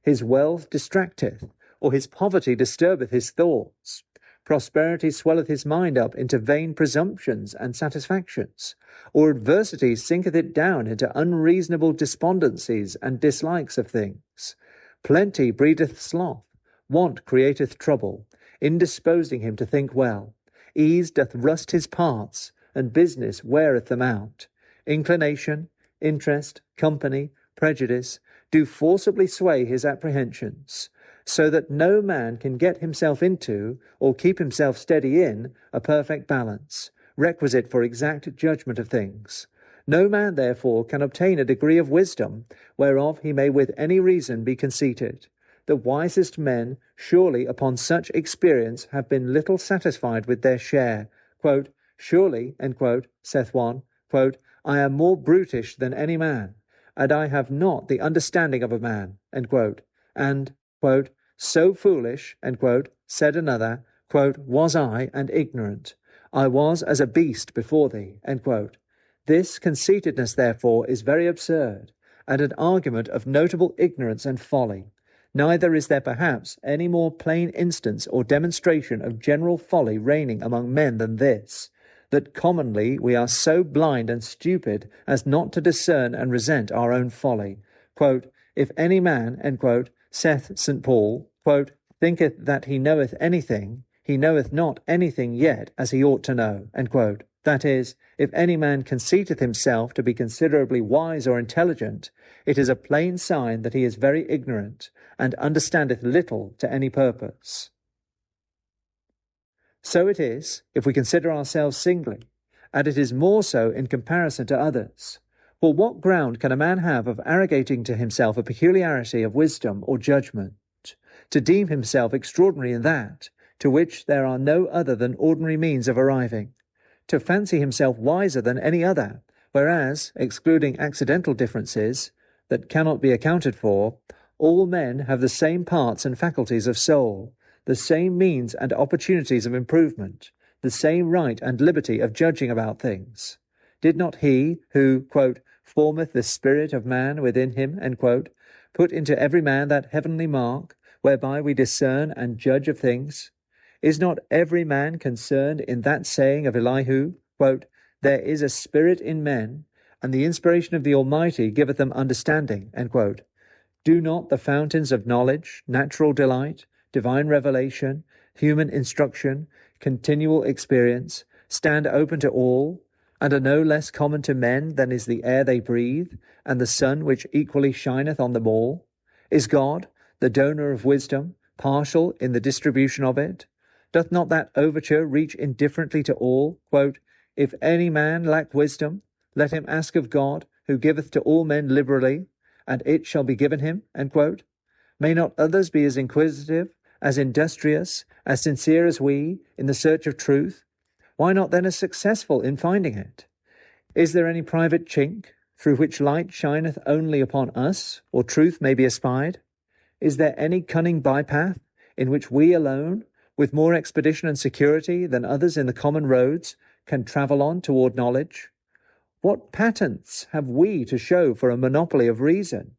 Speaker 1: His wealth distracteth, or his poverty disturbeth his thoughts. Prosperity swelleth his mind up into vain presumptions and satisfactions, or adversity sinketh it down into unreasonable despondencies and dislikes of things. Plenty breedeth sloth, want createth trouble, indisposing him to think well. Ease doth rust his parts, and business weareth them out. Inclination, interest, company, prejudice, do forcibly sway his apprehensions, so that no man can get himself into, or keep himself steady in, a perfect balance, requisite for exact judgment of things. No man, therefore, can obtain a degree of wisdom, whereof he may with any reason be conceited. The wisest men, surely upon such experience, have been little satisfied with their share. Quote, surely, end quote, saith one, quote, I am more brutish than any man, and I have not the understanding of a man, end quote. And, quote, so foolish, end quote, said another, quote, was I, and ignorant. I was as a beast before thee, end quote. This conceitedness, therefore, is very absurd, and an argument of notable ignorance and folly. Neither is there perhaps any more plain instance or demonstration of general folly reigning among men than this, that commonly we are so blind and stupid as not to discern and resent our own folly. Quote, if any man, end quote, saith St. Paul, quote, thinketh that he knoweth anything, he knoweth not anything yet as he ought to know, end quote. That is, if any man conceiteth himself to be considerably wise or intelligent, it is a plain sign that he is very ignorant, and understandeth little to any purpose. So it is, if we consider ourselves singly, and it is more so in comparison to others. For what ground can a man have of arrogating to himself a peculiarity of wisdom or judgment, to deem himself extraordinary in that, to which there are no other than ordinary means of arriving, to fancy himself wiser than any other, whereas, excluding accidental differences that cannot be accounted for, all men have the same parts and faculties of soul, the same means and opportunities of improvement, the same right and liberty of judging about things. Did not he who, quote, formeth the spirit of man within him, end quote, put into every man that heavenly mark, whereby we discern and judge of things? Is not every man concerned in that saying of Elihu, quote, there is a spirit in men, and the inspiration of the Almighty giveth them understanding, end quote. Do not the fountains of knowledge, natural delight, divine revelation, human instruction, continual experience, stand open to all, and are no less common to men than is the air they breathe, and the sun which equally shineth on them all? Is God, the donor of wisdom, partial in the distribution of it? Doth not that overture reach indifferently to all? Quote, if any man lack wisdom, let him ask of God, who giveth to all men liberally, and it shall be given him, end quote. May not others be as inquisitive, as industrious, as sincere as we, in the search of truth? Why not then as successful in finding it? Is there any private chink, through which light shineth only upon us, or truth may be espied? Is there any cunning bypath in which we alone, with more expedition and security than others in the common roads, can travel on toward knowledge? What patents have we to show for a monopoly of reason?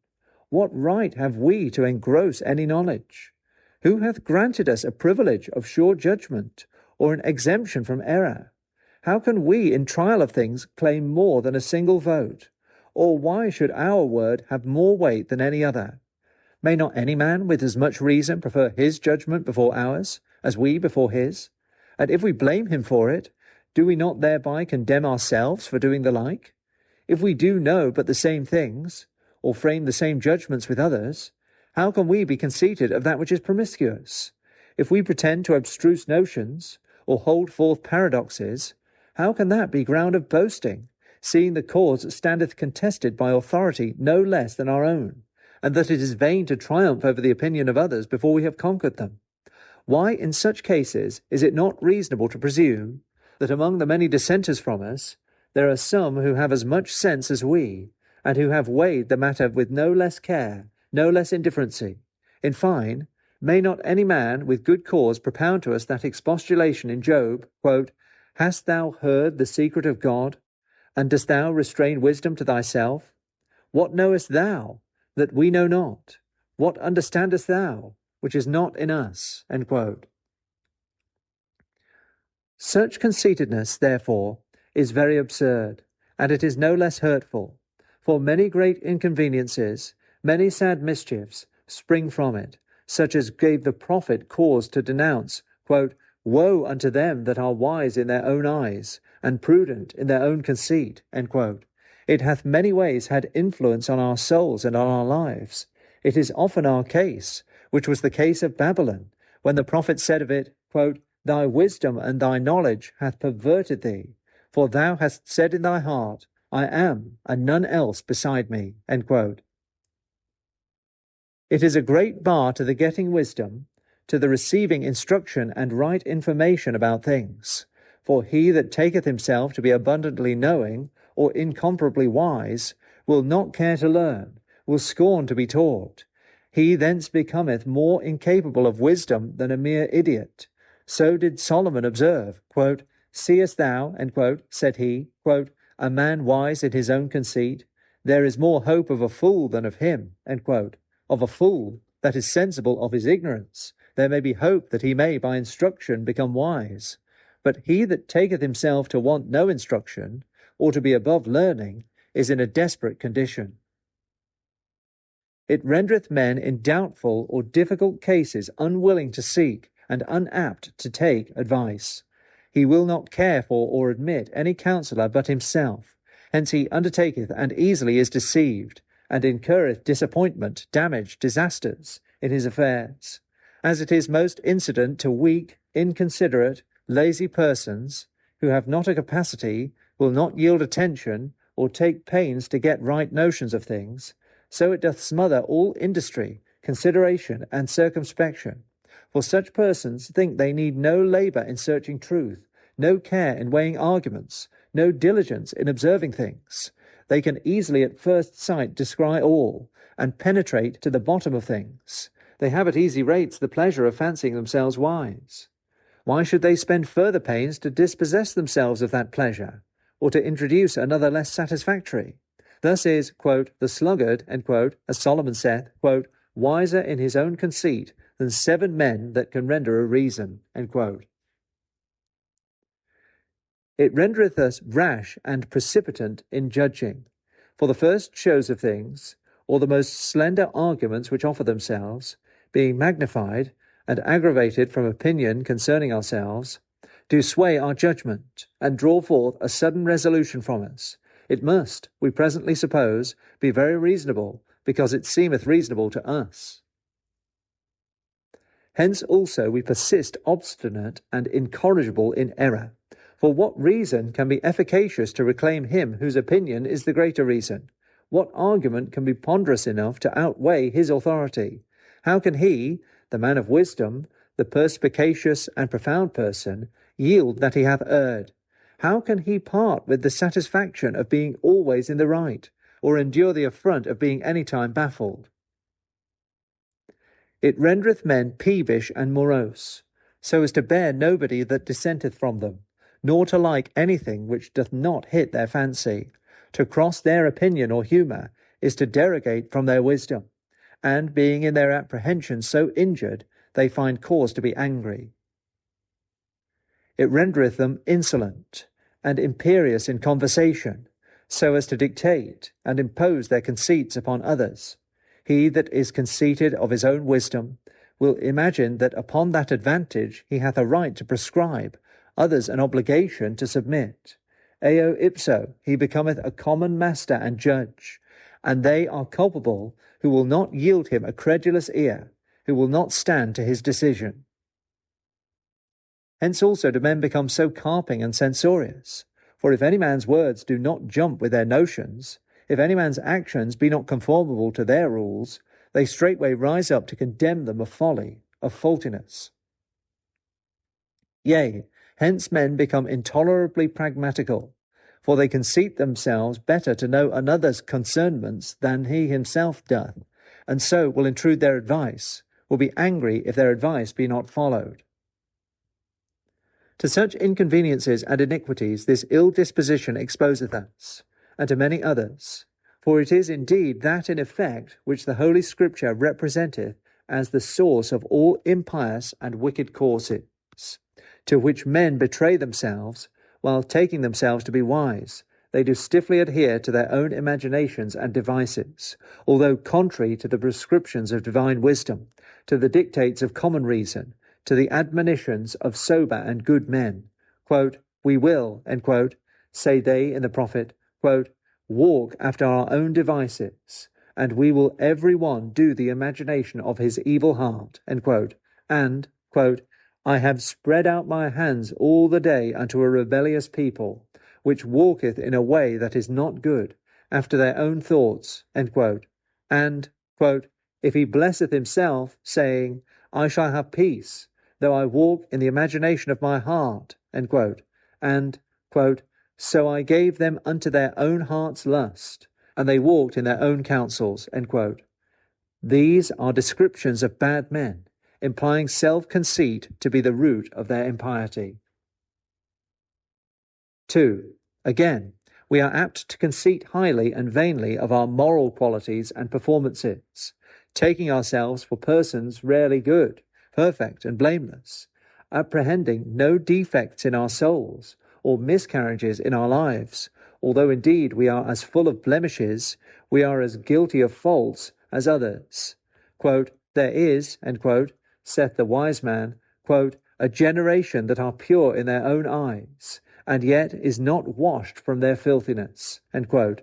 Speaker 1: What right have we to engross any knowledge? Who hath granted us a privilege of sure judgment, or an exemption from error? How can we in trial of things claim more than a single vote? Or why should our word have more weight than any other? May not any man with as much reason prefer his judgment before ours, as we before his? And if we blame him for it, do we not thereby condemn ourselves for doing the like? If we do know but the same things, or frame the same judgments with others, how can we be conceited of that which is promiscuous? If we pretend to abstruse notions, or hold forth paradoxes, how can that be ground of boasting, seeing the cause standeth contested by authority no less than our own, and that it is vain to triumph over the opinion of others before we have conquered them? Why, in such cases, is it not reasonable to presume that among the many dissenters from us, there are some who have as much sense as we, and who have weighed the matter with no less care, no less indifferency? In fine, may not any man with good cause propound to us that expostulation in Job, quote, "Hast thou heard the secret of God? And dost thou restrain wisdom to thyself? What knowest thou that we know not? What understandest thou, which is not in us?" End quote. Such conceitedness, therefore, is very absurd, and it is no less hurtful, for many great inconveniences, many sad mischiefs, spring from it, such as gave the prophet cause to denounce, quote, "Woe unto them that are wise in their own eyes, and prudent in their own conceit." End quote. It hath many ways had influence on our souls and on our lives. It is often our case, which was the case of Babylon, when the prophet said of it, quote, "Thy wisdom and thy knowledge hath perverted thee, for thou hast said in thy heart, I am, and none else beside me." End quote. It is a great bar to the getting wisdom, to the receiving instruction and right information about things. For he that taketh himself to be abundantly knowing, or incomparably wise, will not care to learn, will scorn to be taught. He thence becometh more incapable of wisdom than a mere idiot. So did Solomon observe, quote, "Seest thou," end quote, said he, quote, "a man wise in his own conceit? There is more hope of a fool than of him." End quote. Of a fool that is sensible of his ignorance, there may be hope that he may by instruction become wise. But he that taketh himself to want no instruction, or to be above learning, is in a desperate condition. It rendereth men in doubtful or difficult cases unwilling to seek, and unapt to take advice. He will not care for or admit any counsellor but himself. Hence he undertaketh and easily is deceived, and incurreth disappointment, damage, disasters in his affairs. As it is most incident to weak, inconsiderate, lazy persons, who have not a capacity, will not yield attention, or take pains to get right notions of things, so it doth smother all industry, consideration, and circumspection. For such persons think they need no labour in searching truth, no care in weighing arguments, no diligence in observing things. They can easily at first sight descry all, and penetrate to the bottom of things. They have at easy rates the pleasure of fancying themselves wise. Why should they spend further pains to dispossess themselves of that pleasure, or to introduce another less satisfactory? Thus is, quote, "the sluggard," end quote, as Solomon saith, quote, "wiser in his own conceit than 7 men that can render a reason." End quote. It rendereth us rash and precipitant in judging. For the first shows of things, or the most slender arguments which offer themselves, being magnified and aggravated from opinion concerning ourselves, do sway our judgment, and draw forth a sudden resolution from us. It must, we presently suppose, be very reasonable, because it seemeth reasonable to us. Hence also we persist obstinate and incorrigible in error. For what reason can be efficacious to reclaim him whose opinion is the greater reason? What argument can be ponderous enough to outweigh his authority? How can he, the man of wisdom, the perspicacious and profound person, yield that he hath erred? How can he part with the satisfaction of being always in the right, or endure the affront of being any time baffled? It rendereth men peevish and morose, so as to bear nobody that dissenteth from them, nor to like anything which doth not hit their fancy. To cross their opinion or humour is to derogate from their wisdom, and being in their apprehension so injured, they find cause to be angry. It rendereth them insolent and imperious in conversation, so as to dictate and impose their conceits upon others. He that is conceited of his own wisdom will imagine that upon that advantage he hath a right to prescribe, others an obligation to submit. Eo ipso he becometh a common master and judge, and they are culpable who will not yield him a credulous ear, who will not stand to his decision. Hence also do men become so carping and censorious. For if any man's words do not jump with their notions, if any man's actions be not conformable to their rules, they straightway rise up to condemn them of folly, of faultiness. Yea, hence men become intolerably pragmatical, for they conceit themselves better to know another's concernments than he himself doth, and so will intrude their advice, will be angry if their advice be not followed. To such inconveniences and iniquities this ill disposition exposeth us, and to many others. For it is indeed that in effect which the Holy Scripture representeth as the source of all impious and wicked courses, to which men betray themselves, while taking themselves to be wise. They do stiffly adhere to their own imaginations and devices, although contrary to the prescriptions of divine wisdom, to the dictates of common reason, to the admonitions of sober and good men. Quote, we will, end quote, say they in the prophet, quote, walk after our own devices, and we will every one do the imagination of his evil heart, end quote, and, quote, I have spread out my hands all the day unto a rebellious people, which walketh in a way that is not good, after their own thoughts, end quote, and, quote, if he blesseth himself, saying, I shall have peace, though I walk in the imagination of my heart, end quote, and, quote, so I gave them unto their own heart's lust, and they walked in their own counsels, end quote. These are descriptions of bad men, implying self-conceit to be the root of their impiety. 2. Again, we are apt to conceit highly and vainly of our moral qualities and performances, taking ourselves for persons rarely good, perfect and blameless, apprehending no defects in our souls or miscarriages in our lives, although indeed we are as full of blemishes, we are as guilty of faults as others. Quote, there is, end quote, saith the wise man, quote, a generation that are pure in their own eyes, and yet is not washed from their filthiness, end quote.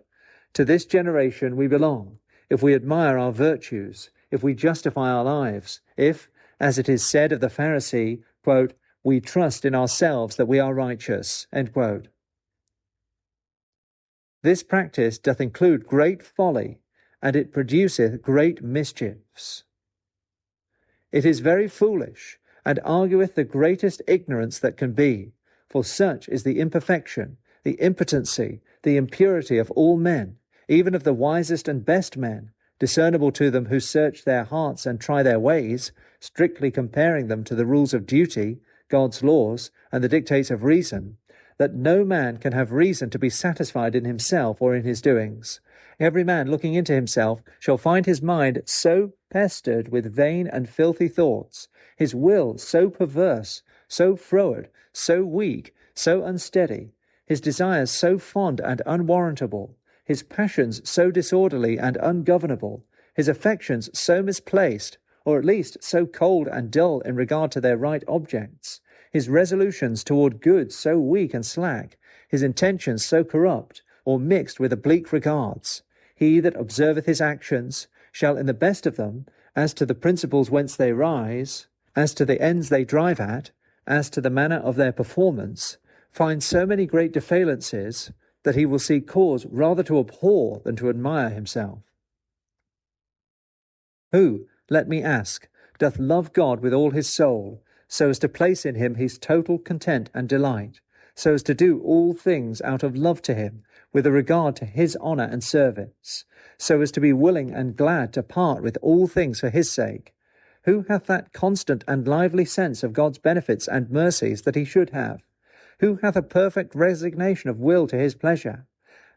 Speaker 1: To this generation we belong, if we admire our virtues, if we justify our lives, if, as it is said of the Pharisee, quote, we trust in ourselves that we are righteous, end quote. This practice doth include great folly, and it produceth great mischiefs. It is very foolish, and argueth the greatest ignorance that can be, for such is the imperfection, the impotency, the impurity of all men, even of the wisest and best men, discernible to them who search their hearts and try their ways, strictly comparing them to the rules of duty, God's laws, and the dictates of reason, that no man can have reason to be satisfied in himself or in his doings. Every man looking into himself shall find his mind so pestered with vain and filthy thoughts, his will so perverse, so froward, so weak, so unsteady, his desires so fond and unwarrantable, his passions so disorderly and ungovernable, his affections so misplaced, or at least so cold and dull in regard to their right objects, his resolutions toward good so weak and slack, his intentions so corrupt, or mixed with oblique regards. He that observeth his actions shall in the best of them, as to the principles whence they rise, as to the ends they drive at, as to the manner of their performance, find so many great defailances, that he will see cause rather to abhor than to admire himself. Who, let me ask, doth love God with all his soul, so as to place in him his total content and delight, so as to do all things out of love to him, with a regard to his honour and service, so as to be willing and glad to part with all things for his sake, Who hath that constant and lively sense of God's benefits and mercies that he should have? Who hath a perfect resignation of will to his pleasure,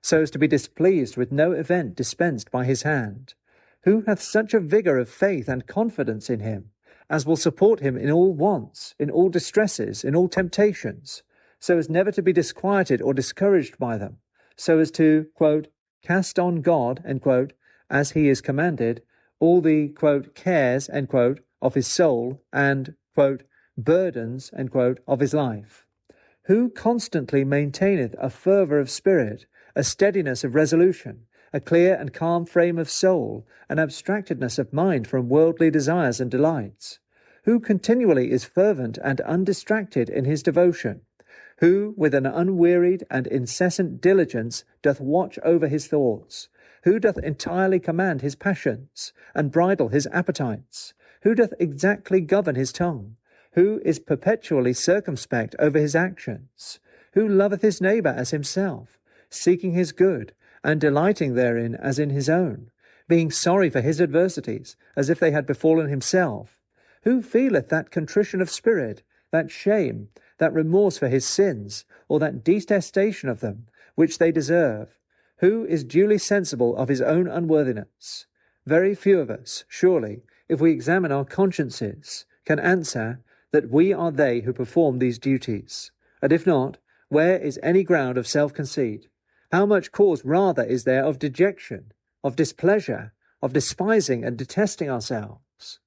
Speaker 1: so as to be displeased with no event dispensed by his hand? Who hath such a vigour of faith and confidence in him, as will support him in all wants, in all distresses, in all temptations, so as never to be disquieted or discouraged by them, so as to, quote, cast on God, end quote, as he is commanded, all the, quote, cares, end quote, of his soul and, quote, burdens, end quote, of his life? Who constantly maintaineth a fervour of spirit, a steadiness of resolution, a clear and calm frame of soul, an abstractedness of mind from worldly desires and delights? Who continually is fervent and undistracted in his devotion? Who with an unwearied and incessant diligence doth watch over his thoughts? Who doth entirely command his passions, and bridle his appetites? Who doth exactly govern his tongue? Who is perpetually circumspect over his actions? Who loveth his neighbour as himself, seeking his good, and delighting therein as in his own, being sorry for his adversities, as if they had befallen himself? Who feeleth that contrition of spirit, that shame, that remorse for his sins, or that detestation of them, which they deserve? Who is duly sensible of his own unworthiness? Very few of us, surely, if we examine our consciences, can answer that we are they who perform these duties. And if not, where is any ground of self-conceit? How much cause rather is there of dejection, of displeasure, of despising and detesting ourselves?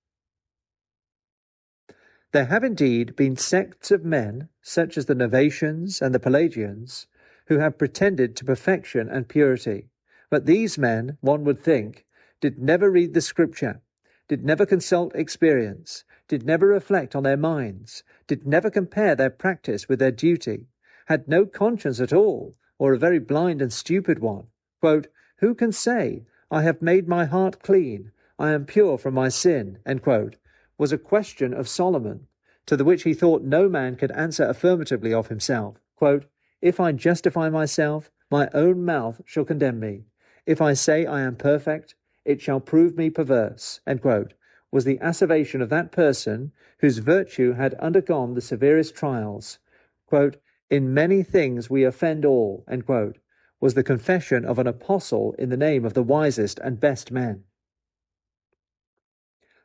Speaker 1: There have indeed been sects of men, such as the Novatians and the Pelagians, who have pretended to perfection and purity. But these men, one would think, did never read the Scripture, did never consult experience, did never reflect on their minds, did never compare their practice with their duty, had no conscience at all, or a very blind and stupid one. Quote, who can say, I have made my heart clean, I am pure from my sin, end quote, was a question of Solomon, to the which he thought no man could answer affirmatively of himself. Quote, if I justify myself, my own mouth shall condemn me. If I say I am perfect, it shall prove me perverse, end quote, was the asseveration of that person whose virtue had undergone the severest trials. Quote, in many things we offend all, end quote, was the confession of an apostle in the name of the wisest and best men.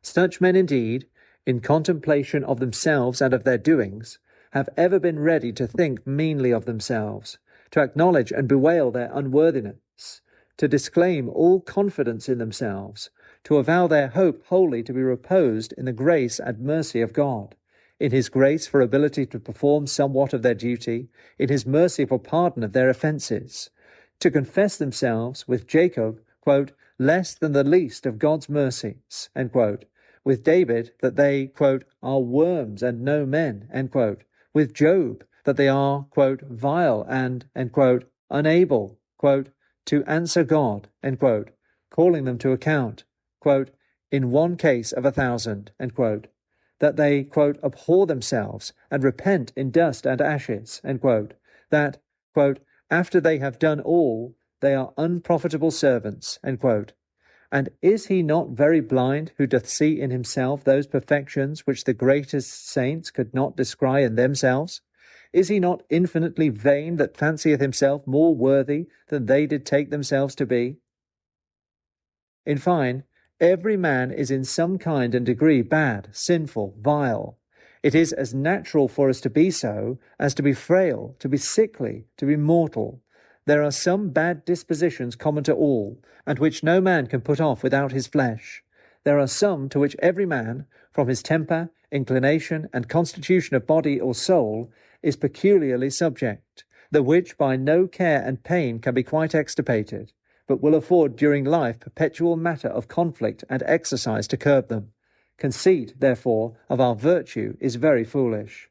Speaker 1: Such men indeed, in contemplation of themselves and of their doings, have ever been ready to think meanly of themselves, to acknowledge and bewail their unworthiness, to disclaim all confidence in themselves, to avow their hope wholly to be reposed in the grace and mercy of God, in his grace for ability to perform somewhat of their duty, in his mercy for pardon of their offences, to confess themselves, with Jacob, quote, less than the least of God's mercies, end quote, with David, that they, quote, are worms and no men, end quote, with Job, that they are, quote, vile and, end quote, unable, quote, to answer God, end quote, calling them to account, quote, in one case of 1,000, end quote, that they, quote, abhor themselves and repent in dust and ashes, end quote, that, quote, after they have done all, they are unprofitable servants, end quote. And is he not very blind who doth see in himself those perfections which the greatest saints could not descry in themselves? Is he not infinitely vain that fancieth himself more worthy than they did take themselves to be? In fine, every man is in some kind and degree bad, sinful, vile. It is as natural for us to be so as to be frail, to be sickly, to be mortal. There are some bad dispositions common to all, and which no man can put off without his flesh. There are some to which every man, from his temper, inclination, and constitution of body or soul, is peculiarly subject, the which by no care and pain can be quite extirpated, but will afford during life perpetual matter of conflict and exercise to curb them. Conceit, therefore, of our virtue is very foolish.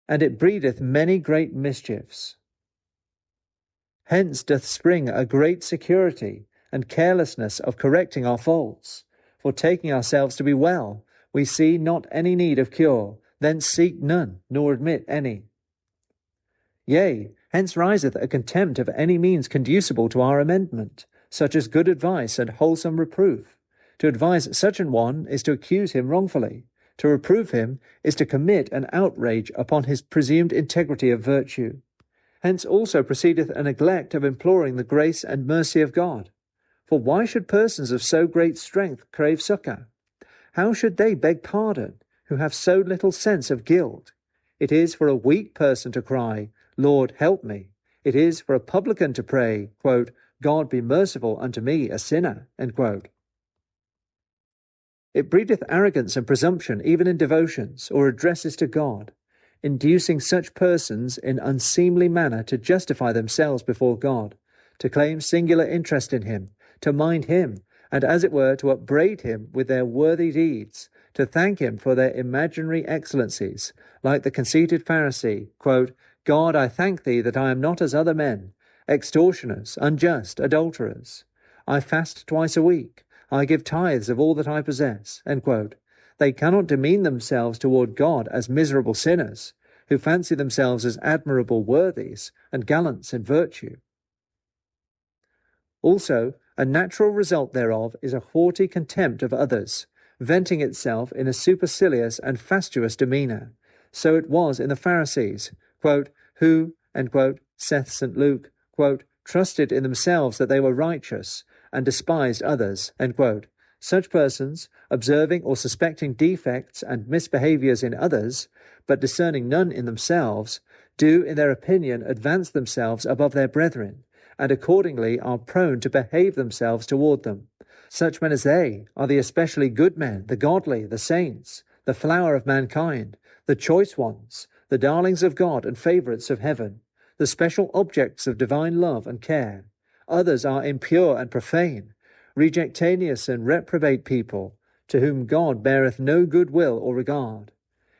Speaker 1: And it breedeth many great mischiefs. Hence doth spring a great security and carelessness of correcting our faults. For taking ourselves to be well, we see not any need of cure, thence seek none, nor admit any. Yea, hence riseth a contempt of any means conducible to our amendment, such as good advice and wholesome reproof. To advise such an one is to accuse him wrongfully. To reprove him is to commit an outrage upon his presumed integrity of virtue. Hence also proceedeth a neglect of imploring the grace and mercy of God. For why should persons of so great strength crave succour? How should they beg pardon, who have so little sense of guilt? It is for a weak person to cry, Lord, help me. It is for a publican to pray, quote, God be merciful unto me, a sinner. End quote. It breedeth arrogance and presumption even in devotions or addresses to God, inducing such persons in unseemly manner to justify themselves before God, to claim singular interest in him, to mind him, and as it were to upbraid him with their worthy deeds, to thank him for their imaginary excellencies, like the conceited Pharisee, quote, God, I thank thee that I am not as other men, extortioners, unjust, adulterers. I fast twice a week. I give tithes of all that I possess. End quote. They cannot demean themselves toward God as miserable sinners, who fancy themselves as admirable worthies and gallants in virtue. Also, a natural result thereof is a haughty contempt of others, venting itself in a supercilious and fastuous demeanour. So it was in the Pharisees, quote, who, end quote, saith St. Luke, quote, trusted in themselves that they were righteous, and despised others, end quote. Such persons, observing or suspecting defects and misbehaviours in others, but discerning none in themselves, do in their opinion advance themselves above their brethren, and accordingly are prone to behave themselves toward them. Such men as they are the especially good men, the godly, the saints, the flower of mankind, the choice ones, the darlings of God and favourites of heaven, the special objects of divine love and care. Others are impure and profane, rejectaneous and reprobate people, to whom God beareth no good will or regard.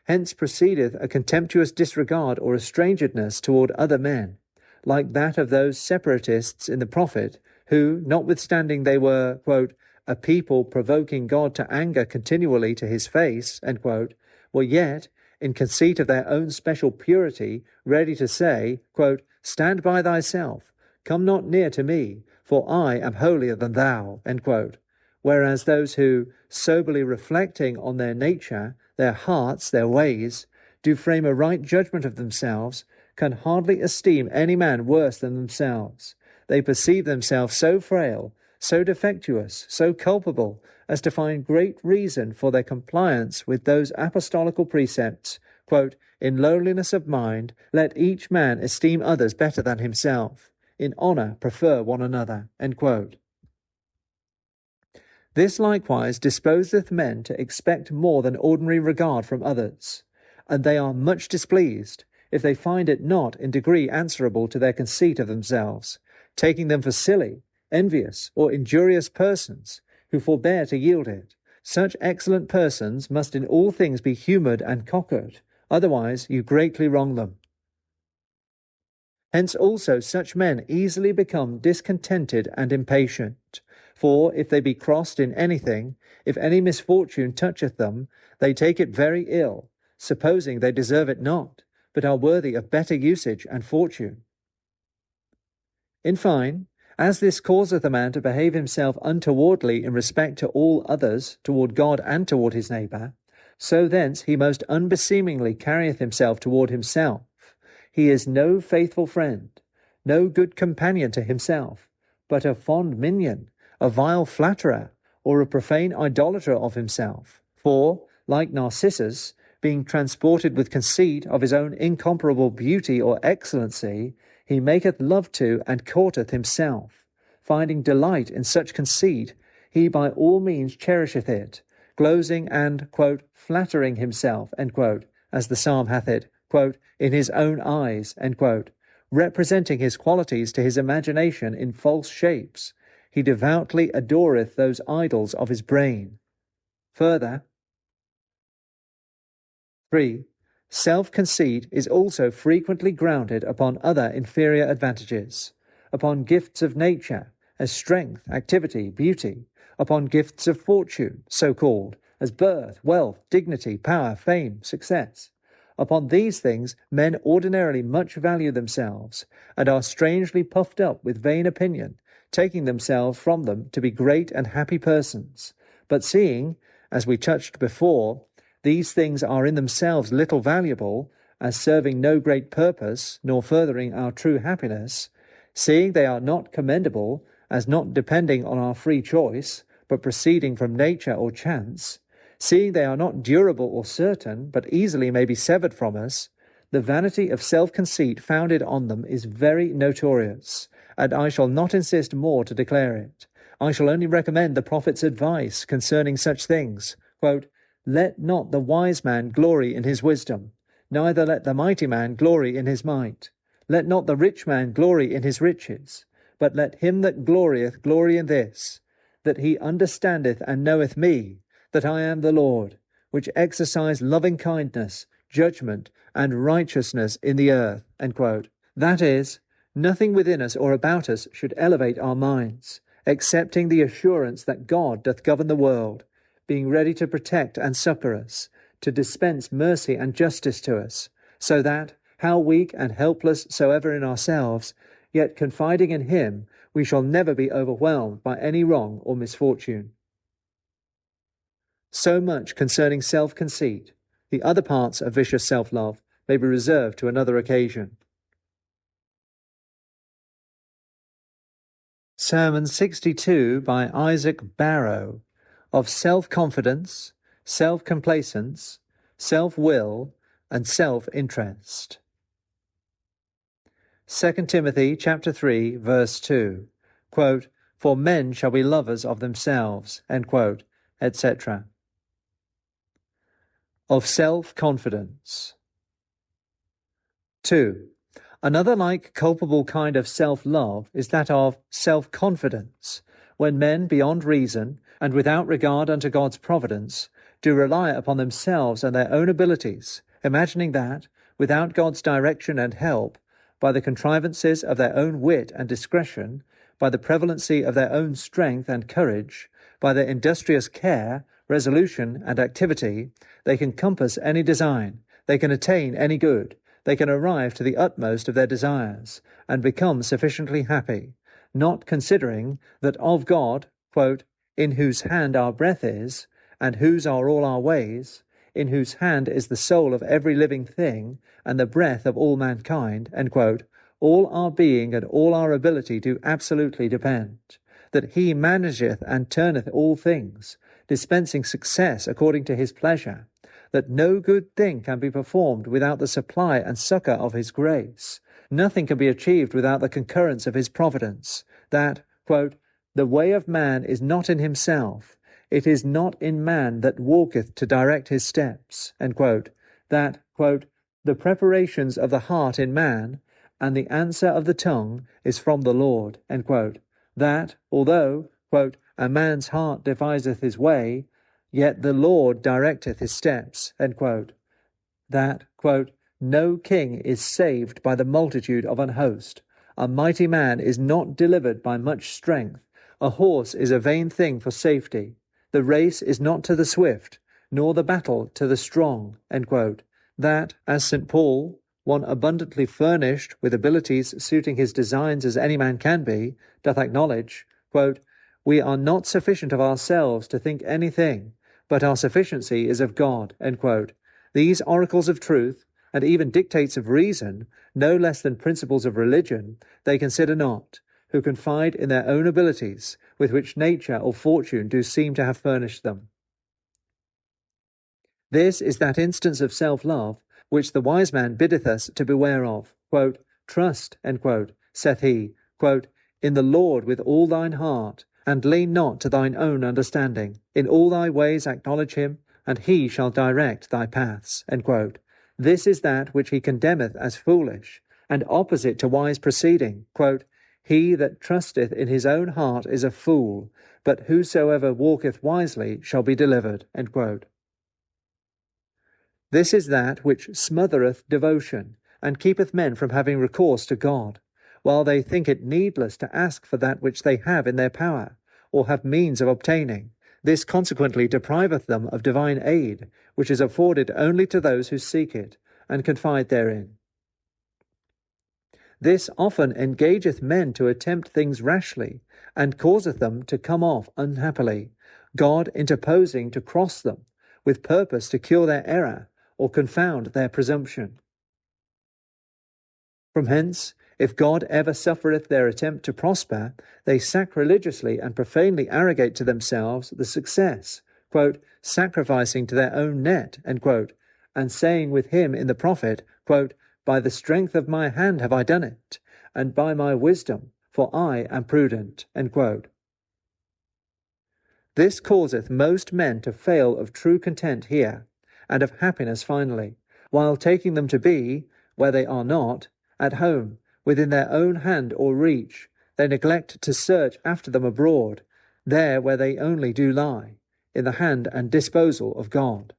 Speaker 1: Hence proceedeth a contemptuous disregard or estrangedness toward other men, like that of those separatists in the prophet, who, notwithstanding they were, quote, a people provoking God to anger continually to his face, end quote, were yet, in conceit of their own special purity, ready to say, quote, stand by thyself, come not near to me, for I am holier than thou, end quote. Whereas those who, soberly reflecting on their nature, their hearts, their ways, do frame a right judgment of themselves, can hardly esteem any man worse than themselves. They perceive themselves so frail, so defectuous, so culpable, as to find great reason for their compliance with those apostolical precepts, quote, in lowliness of mind, let each man esteem others better than himself. In honour prefer one another. End quote. This likewise disposeth men to expect more than ordinary regard from others, and they are much displeased if they find it not in degree answerable to their conceit of themselves, taking them for silly, envious, or injurious persons, who forbear to yield it. Such excellent persons must in all things be humoured and cockered, otherwise you greatly wrong them. Hence also such men easily become discontented and impatient. For if they be crossed in anything, if any misfortune toucheth them, they take it very ill, supposing they deserve it not, but are worthy of better usage and fortune. In fine, as this causeth a man to behave himself untowardly in respect to all others, toward God and toward his neighbour, so thence he most unbeseemingly carrieth himself toward himself. He is no faithful friend, no good companion to himself, but a fond minion, a vile flatterer, or a profane idolater of himself. For, like Narcissus, being transported with conceit of his own incomparable beauty or excellency, he maketh love to and courteth himself. Finding delight in such conceit, he by all means cherisheth it, glozing and, quote, flattering himself, end quote, as the psalm hath it, quote, in his own eyes, end quote, representing his qualities to his imagination in false shapes. He devoutly adoreth those idols of his brain. Further, 3. Self-conceit is also frequently grounded upon other inferior advantages, upon gifts of nature, as strength, activity, beauty, upon gifts of fortune, so-called, as birth, wealth, dignity, power, fame, success. Upon these things men ordinarily much value themselves, and are strangely puffed up with vain opinion, taking themselves from them to be great and happy persons. But seeing, as we touched before, these things are in themselves little valuable, as serving no great purpose, nor furthering our true happiness, seeing they are not commendable, as not depending on our free choice, but proceeding from nature or chance, seeing they are not durable or certain, but easily may be severed from us, the vanity of self-conceit founded on them is very notorious, and I shall not insist more to declare it. I shall only recommend the prophet's advice concerning such things. Quote, "Let not the wise man glory in his wisdom, neither let the mighty man glory in his might. Let not the rich man glory in his riches, but let him that glorieth glory in this, that he understandeth and knoweth me, that I am the Lord, which exercise loving kindness, judgment, and righteousness in the earth." End quote. That is, nothing within us or about us should elevate our minds, accepting the assurance that God doth govern the world, being ready to protect and succour us, to dispense mercy and justice to us, so that, how weak and helpless soever in ourselves, yet confiding in him, we shall never be overwhelmed by any wrong or misfortune. So much concerning self-conceit. The other parts of vicious self-love may be reserved to another occasion. Sermon 62 by Isaac Barrow, of self-confidence, self-complacence, self-will, and self-interest. 2 Timothy chapter 3, verse 2, quote, "For men shall be lovers of themselves," end quote, etc. Of self-confidence. 2. Another like culpable kind of self-love is that of self-confidence, when men beyond reason, and without regard unto God's providence, do rely upon themselves and their own abilities, imagining that, without God's direction and help, by the contrivances of their own wit and discretion, by the prevalency of their own strength and courage, by their industrious care, resolution, and activity, they can compass any design, they can attain any good, they can arrive to the utmost of their desires, and become sufficiently happy, not considering that of God, quote, "in whose hand our breath is, and whose are all our ways, in whose hand is the soul of every living thing, and the breath of all mankind," end quote, all our being and all our ability do absolutely depend, that he manageth and turneth all things, dispensing success according to his pleasure, that no good thing can be performed without the supply and succour of his grace, nothing can be achieved without the concurrence of his providence, that, quote, "the way of man is not in himself, it is not in man that walketh to direct his steps," end quote, that, quote, "the preparations of the heart in man, and the answer of the tongue is from the Lord," end quote, that, although, quote, "a man's heart deviseth his way, yet the Lord directeth his steps," end quote, that, quote, "no king is saved by the multitude of an host, a mighty man is not delivered by much strength, a horse is a vain thing for safety, the race is not to the swift, nor the battle to the strong," end quote, that, as St. Paul, one abundantly furnished with abilities suiting his designs as any man can be, doth acknowledge, quote, "we are not sufficient of ourselves to think anything, but our sufficiency is of God," end quote. These oracles of truth, and even dictates of reason, no less than principles of religion, they consider not, who confide in their own abilities, with which nature or fortune do seem to have furnished them. This is that instance of self-love which the wise man biddeth us to beware of. Quote, "Trust," end quote, saith he, quote, "in the Lord with all thine heart, and lean not to thine own understanding. In all thy ways acknowledge him, and he shall direct thy paths," end quote. This is that which he condemneth as foolish, and opposite to wise proceeding. Quote, "He that trusteth in his own heart is a fool, but whosoever walketh wisely shall be delivered," end quote. This is that which smothereth devotion, and keepeth men from having recourse to God, while they think it needless to ask for that which they have in their power, or have means of obtaining. This consequently depriveth them of divine aid, which is afforded only to those who seek it, and confide therein. This often engageth men to attempt things rashly, and causeth them to come off unhappily. God interposing to cross them, with purpose to cure their error or confound their presumption. From hence, if God ever suffereth their attempt to prosper, they sacrilegiously and profanely arrogate to themselves the success, quote, sacrificing to their own net, end quote, and saying with him in the prophet, quote, by the strength of my hand have I done it, and by my wisdom, for I am prudent, end quote. This causeth most men to fail of true content here, and of happiness finally, while taking them to be, where they are not, at home, within their own hand or reach, they neglect to search after them abroad, there where they only do lie, in the hand and disposal of God.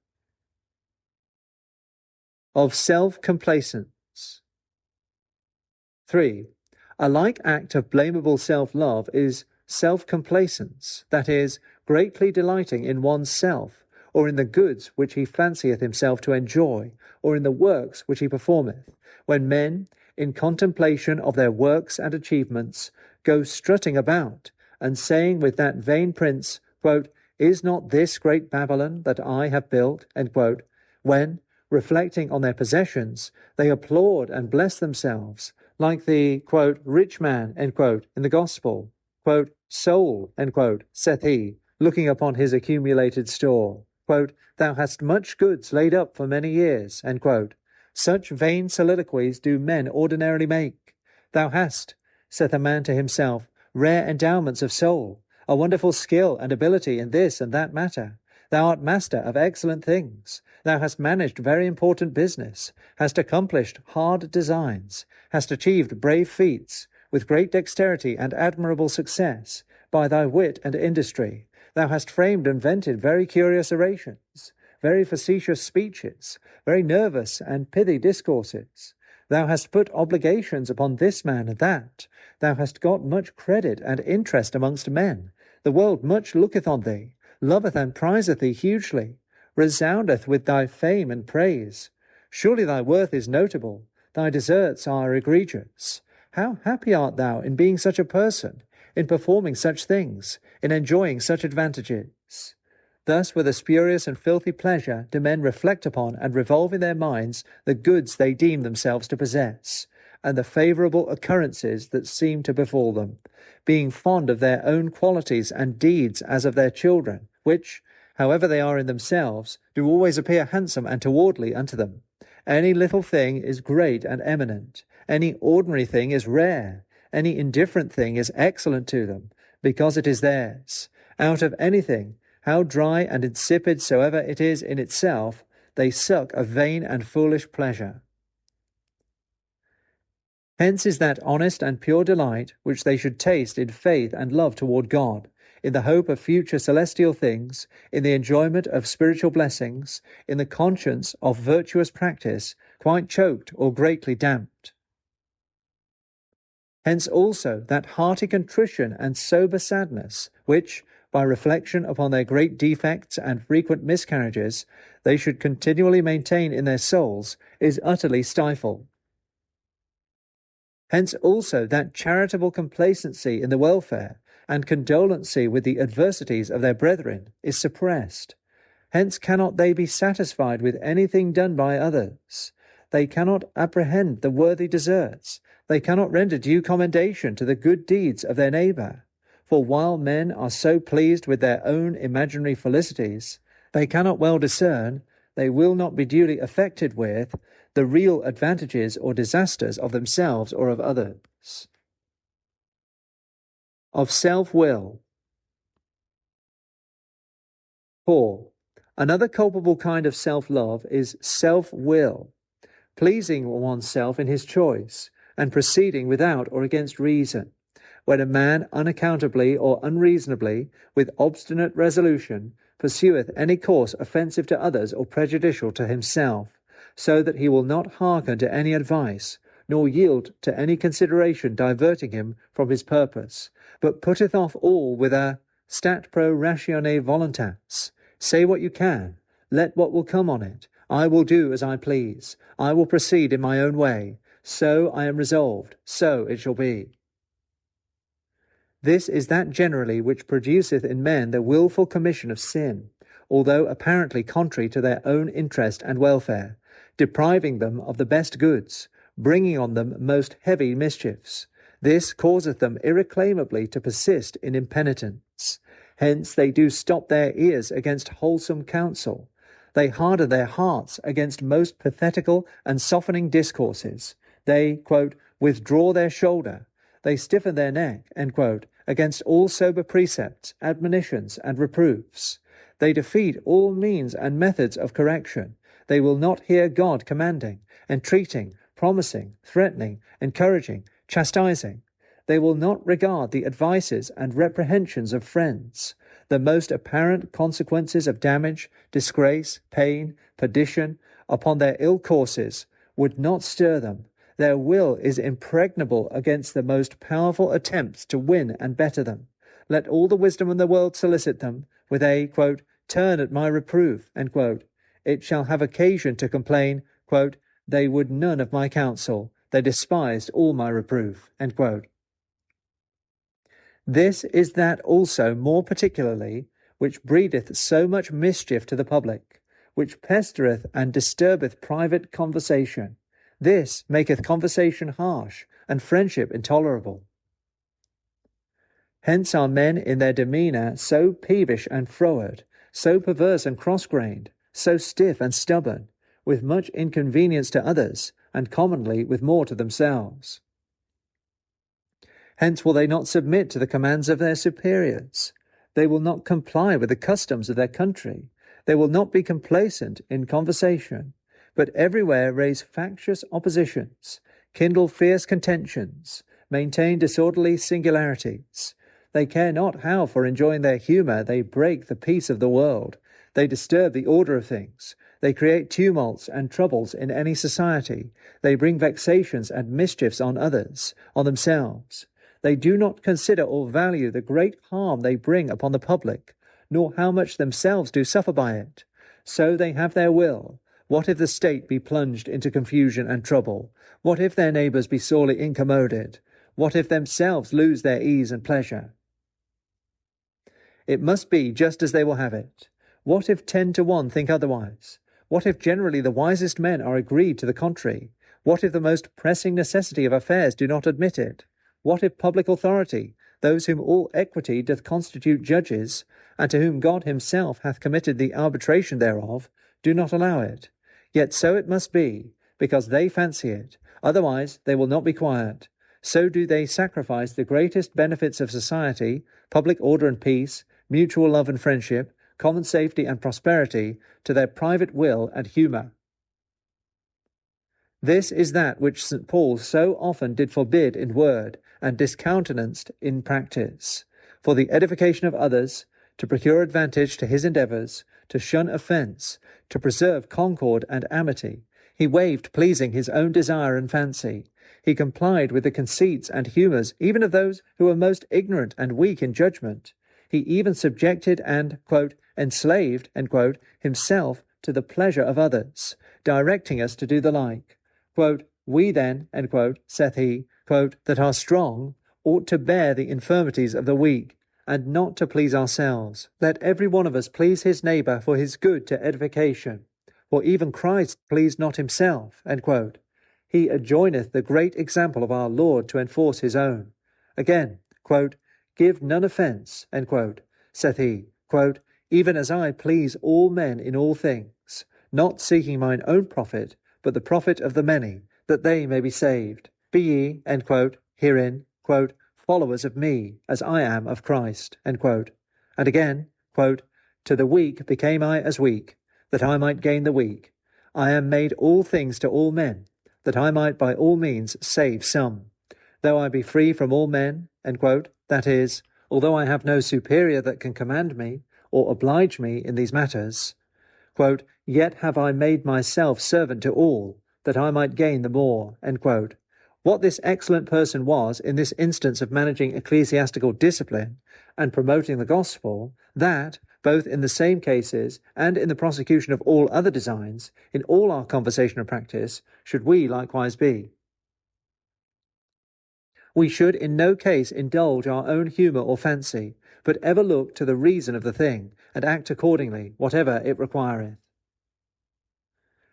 Speaker 1: Of self-complacence. 3. A like act of blamable self-love is self-complacence, that is, greatly delighting in one's self, or in the goods which he fancieth himself to enjoy, or in the works which he performeth, when men, in contemplation of their works and achievements, go strutting about, and saying with that vain prince, quote, is not this great Babylon that I have built, end quote, when, reflecting on their possessions, they applaud and bless themselves, like the, quote, rich man, end quote, in the gospel, quote, soul, end quote, saith he, looking upon his accumulated store, quote, thou hast much goods laid up for many years, end quote. Such vain soliloquies do men ordinarily make. Thou hast, saith a man to himself, rare endowments of soul, a wonderful skill and ability in this and that matter. Thou art master of excellent things. Thou hast managed very important business, hast accomplished hard designs, hast achieved brave feats, with great dexterity and admirable success, by thy wit and industry. Thou hast framed and invented very curious orations, very facetious speeches, very nervous and pithy discourses. Thou hast put obligations upon this man and that. Thou hast got much credit and interest amongst men. The world much looketh on thee, loveth and prizeth thee hugely, resoundeth with thy fame and praise. Surely thy worth is notable, thy deserts are egregious. How happy art thou in being such a person, in performing such things, in enjoying such advantages. Thus with a spurious and filthy pleasure do men reflect upon and revolve in their minds the goods they deem themselves to possess, and the favourable occurrences that seem to befall them, being fond of their own qualities and deeds as of their children, which, however they are in themselves, do always appear handsome and towardly unto them. Any little thing is great and eminent, any ordinary thing is rare, any indifferent thing is excellent to them, because it is theirs. Out of anything, how dry and insipid soever it is in itself, they suck a vain and foolish pleasure. Hence is that honest and pure delight which they should taste in faith and love toward God, in the hope of future celestial things, in the enjoyment of spiritual blessings, in the conscience of virtuous practice, quite choked or greatly damped. Hence also that hearty contrition and sober sadness, which, by reflection upon their great defects and frequent miscarriages, they should continually maintain in their souls, is utterly stifled. Hence also that charitable complacency in the welfare, and condolency with the adversities of their brethren, is suppressed. Hence cannot they be satisfied with anything done by others. They cannot apprehend the worthy deserts. They cannot render due commendation to the good deeds of their neighbour. For while men are so pleased with their own imaginary felicities, they cannot well discern, they will not be duly affected with, the real advantages or disasters of themselves or of others. Of self-will. 4. Another culpable kind of self-love is self-will, pleasing oneself in his choice, and proceeding without or against reason. When a man unaccountably or unreasonably, with obstinate resolution, pursueth any course offensive to others or prejudicial to himself, so that he will not hearken to any advice, nor yield to any consideration diverting him from his purpose, but putteth off all with a stat pro ratione voluntas, say what you can, let what will come on it, I will do as I please, I will proceed in my own way, so I am resolved, so it shall be. This is that generally which produceth in men the wilful commission of sin, although apparently contrary to their own interest and welfare, depriving them of the best goods, bringing on them most heavy mischiefs. This causeth them irreclaimably to persist in impenitence. Hence they do stop their ears against wholesome counsel. They harden their hearts against most pathetical and softening discourses. They, quote, withdraw their shoulder. They stiffen their neck, end quote, against all sober precepts, admonitions, and reproofs. They defeat all means and methods of correction. They will not hear God commanding, entreating, promising, threatening, encouraging, chastising. They will not regard the advices and reprehensions of friends. The most apparent consequences of damage, disgrace, pain, perdition, upon their ill courses, would not stir them. Their will is impregnable against the most powerful attempts to win and better them. Let all the wisdom in the world solicit them, with a, quote, turn at my reproof, end quote. It shall have occasion to complain, quote, they would none of my counsel, they despised all my reproof, end quote. This is that also more particularly which breedeth so much mischief to the public, which pestereth and disturbeth private conversation. This maketh conversation harsh, and friendship intolerable. Hence are men in their demeanour so peevish and froward, so perverse and cross-grained, so stiff and stubborn, with much inconvenience to others, and commonly with more to themselves. Hence will they not submit to the commands of their superiors. They will not comply with the customs of their country. They will not be complacent in conversation, but everywhere raise factious oppositions, kindle fierce contentions, maintain disorderly singularities. They care not how, for enjoying their humour, they break the peace of the world. They disturb the order of things. They create tumults and troubles in any society. They bring vexations and mischiefs on others, on themselves. They do not consider or value the great harm they bring upon the public, nor how much themselves do suffer by it. So they have their will. What if the state be plunged into confusion and trouble? What if their neighbours be sorely incommoded? What if themselves lose their ease and pleasure? It must be just as they will have it. What if 10 to 1 think otherwise? What if generally the wisest men are agreed to the contrary? What if the most pressing necessity of affairs do not admit it? What if public authority, those whom all equity doth constitute judges, and to whom God himself hath committed the arbitration thereof, do not allow it? Yet so it must be, because they fancy it, otherwise they will not be quiet. So do they sacrifice the greatest benefits of society, public order and peace, mutual love and friendship, common safety and prosperity, to their private will and humour. This is that which St. Paul so often did forbid in word, and discountenanced in practice, for the edification of others, to procure advantage to his endeavours, to shun offence, to preserve concord and amity. He waived pleasing his own desire and fancy. He complied with the conceits and humours even of those who were most ignorant and weak in judgment. He even subjected and, quote, enslaved, end quote, himself to the pleasure of others, directing us to do the like. Quote, we then, end quote, saith he, quote, that are strong, ought to bear the infirmities of the weak, and not to please ourselves. Let every one of us please his neighbour for his good to edification. For even Christ pleased not himself, end quote. He adjoineth the great example of our Lord to enforce his own. Again, quote, give none offence, end quote, saith he, quote, even as I please all men in all things, not seeking mine own profit, but the profit of the many, that they may be saved. Be ye, end quote, herein, quote, followers of me, as I am of Christ, end quote. And again, quote, to the weak became I as weak, that I might gain the weak. I am made all things to all men, that I might by all means save some. Though I be free from all men, end quote, that is, although I have no superior that can command me, or oblige me in these matters, quote, yet have I made myself servant to all, that I might gain the more, end quote. What this excellent person was in this instance of managing ecclesiastical discipline and promoting the gospel, that, both in the same cases and in the prosecution of all other designs, in all our conversation and practice, should we likewise be. We should in no case indulge our own humour or fancy, but ever look to the reason of the thing, and act accordingly, whatever it requireth.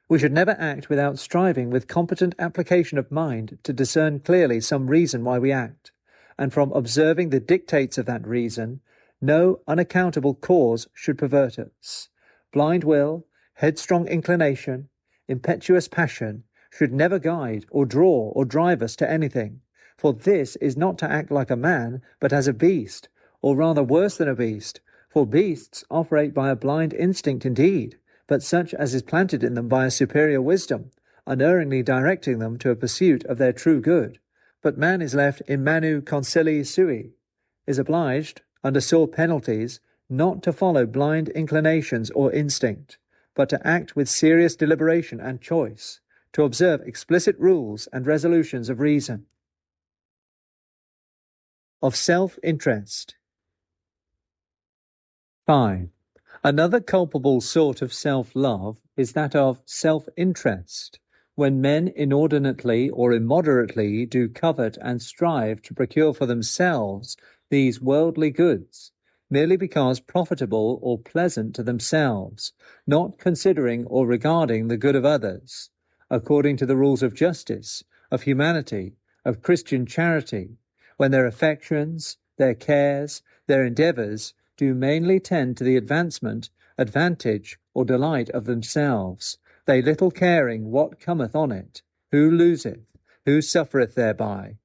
Speaker 1: We should never act without striving with competent application of mind to discern clearly some reason why we act, and from observing the dictates of that reason, no unaccountable cause should pervert us. Blind will, headstrong inclination, impetuous passion should never guide or draw or drive us to anything, for this is not to act like a man, but as a beast, or rather worse than a beast, for beasts operate by a blind instinct indeed, but such as is planted in them by a superior wisdom, unerringly directing them to a pursuit of their true good. But man is left in manu concilii sui, is obliged, under sore penalties, not to follow blind inclinations or instinct, but to act with serious deliberation and choice, to observe explicit rules and resolutions of reason. Of self-interest. 5. Another culpable sort of self-love is that of self-interest, when men inordinately or immoderately do covet and strive to procure for themselves these worldly goods, merely because profitable or pleasant to themselves, not considering or regarding the good of others, according to the rules of justice, of humanity, of Christian charity, when their affections, their cares, their endeavours do mainly tend to the advancement, advantage, or delight of themselves, they little caring what cometh on it, who loseth, who suffereth thereby.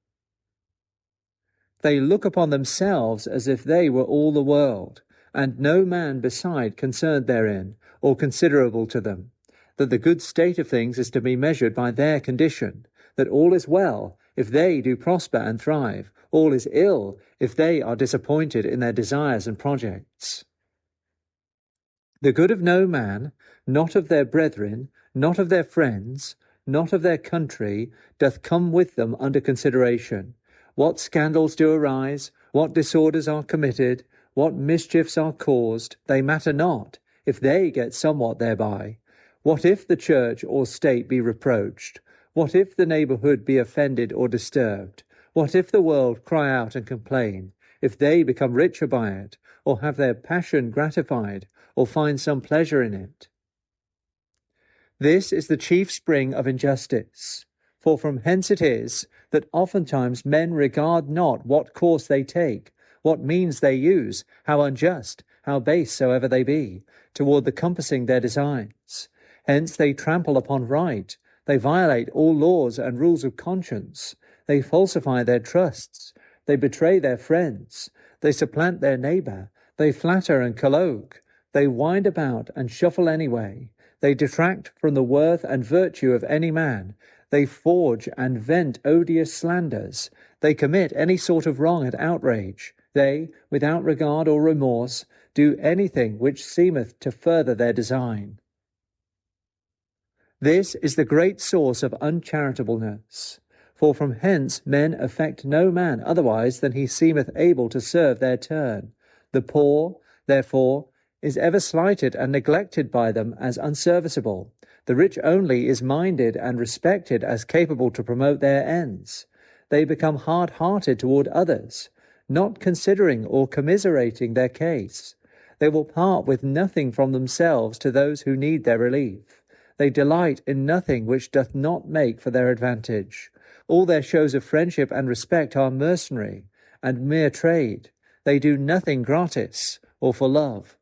Speaker 1: They look upon themselves as if they were all the world, and no man beside concerned therein, or considerable to them, that the good state of things is to be measured by their condition, that all is well if they do prosper and thrive, all is ill if they are disappointed in their desires and projects. The good of no man, not of their brethren, not of their friends, not of their country, doth come with them under consideration. What scandals do arise, what disorders are committed, what mischiefs are caused, they matter not, if they get somewhat thereby. What if the church or state be reproached? What if the neighbourhood be offended or disturbed? What if the world cry out and complain? If they become richer by it, or have their passion gratified, or find some pleasure in it? This is the chief spring of injustice, for from hence it is that oftentimes men regard not what course they take, what means they use, how unjust, how base soever they be, toward the compassing their designs. Hence they trample upon right, they violate all laws and rules of conscience, they falsify their trusts, they betray their friends, they supplant their neighbour, they flatter and colloque, they wind about and shuffle anyway, they detract from the worth and virtue of any man, they forge and vent odious slanders, they commit any sort of wrong and outrage, they, without regard or remorse, do anything which seemeth to further their design. This is the great source of uncharitableness, for from hence men affect no man otherwise than he seemeth able to serve their turn. The poor, therefore, is ever slighted and neglected by them as unserviceable. The rich only is minded and respected as capable to promote their ends. They become hard-hearted toward others, not considering or commiserating their case. They will part with nothing from themselves to those who need their relief. They delight in nothing which doth not make for their advantage. All their shows of friendship and respect are mercenary and mere trade. They do nothing gratis or for love.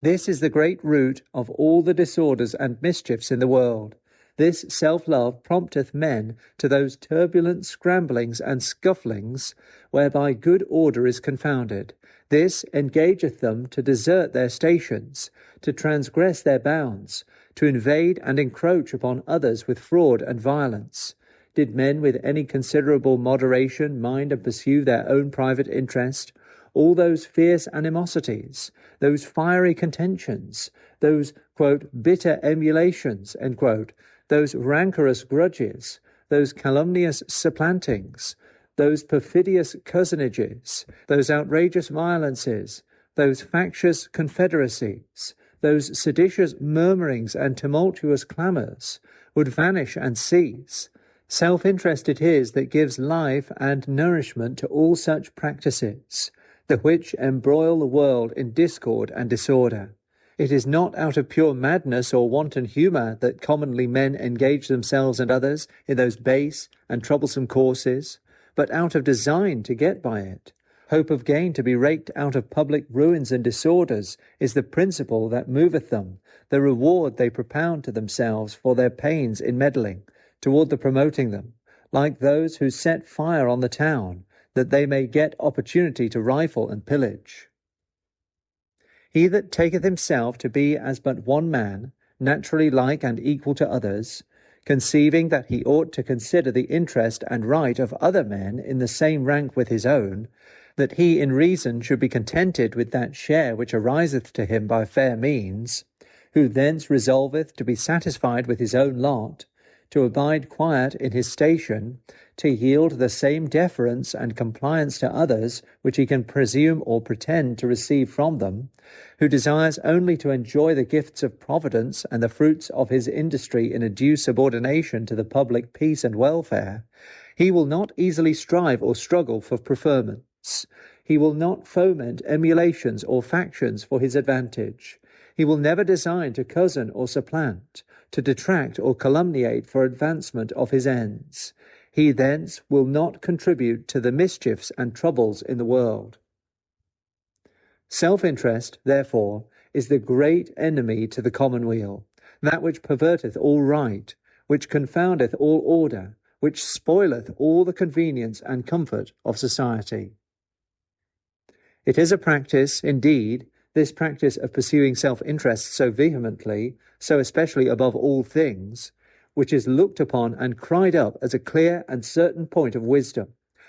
Speaker 1: This is the great root of all the disorders and mischiefs in the world. This self-love prompteth men to those turbulent scramblings and scufflings whereby good order is confounded. This engageth them to desert their stations, to transgress their bounds, to invade and encroach upon others with fraud and violence. Did men with any considerable moderation mind and pursue their own private interest, all those fierce animosities, those fiery contentions, those, quote, bitter emulations, end quote, those rancorous grudges, those calumnious supplantings, those perfidious cousin-ages, those outrageous violences, those factious confederacies, those seditious murmurings and tumultuous clamours, would vanish and cease, Self-interest it is that gives life and nourishment to all such practices, the which embroil the world in discord and disorder. It is not out of pure madness or wanton humour that commonly men engage themselves and others in those base and troublesome courses, but out of design to get by it. Hope of gain to be raked out of public ruins and disorders is the principle that moveth them, the reward they propound to themselves for their pains in meddling, toward the promoting them, like those who set fire on the town, that they may get opportunity to rifle and pillage. He that taketh himself to be as but one man, naturally like and equal to others, conceiving that he ought to consider the interest and right of other men in the same rank with his own, that he in reason should be contented with that share which ariseth to him by fair means, who thence resolveth to be satisfied with his own lot, to abide quiet in his station, to yield the same deference and compliance to others which he can presume or pretend to receive from them, who desires only to enjoy the gifts of Providence and the fruits of his industry in a due subordination to the public peace and welfare, he will not easily strive or struggle for preferments. He will not foment emulations or factions for his advantage. He will never design to cozen or supplant, to detract or calumniate for advancement of his ends. He thence will not contribute to the mischiefs and troubles in the world. Self-interest, therefore, is the great enemy to the commonweal, that which perverteth all right, which confoundeth all order, which spoileth all the convenience and comfort of society. It is a practice, indeed, this practice of pursuing self-interest so vehemently, so especially above all things, which is looked upon and cried up as a clear and certain point of wisdom,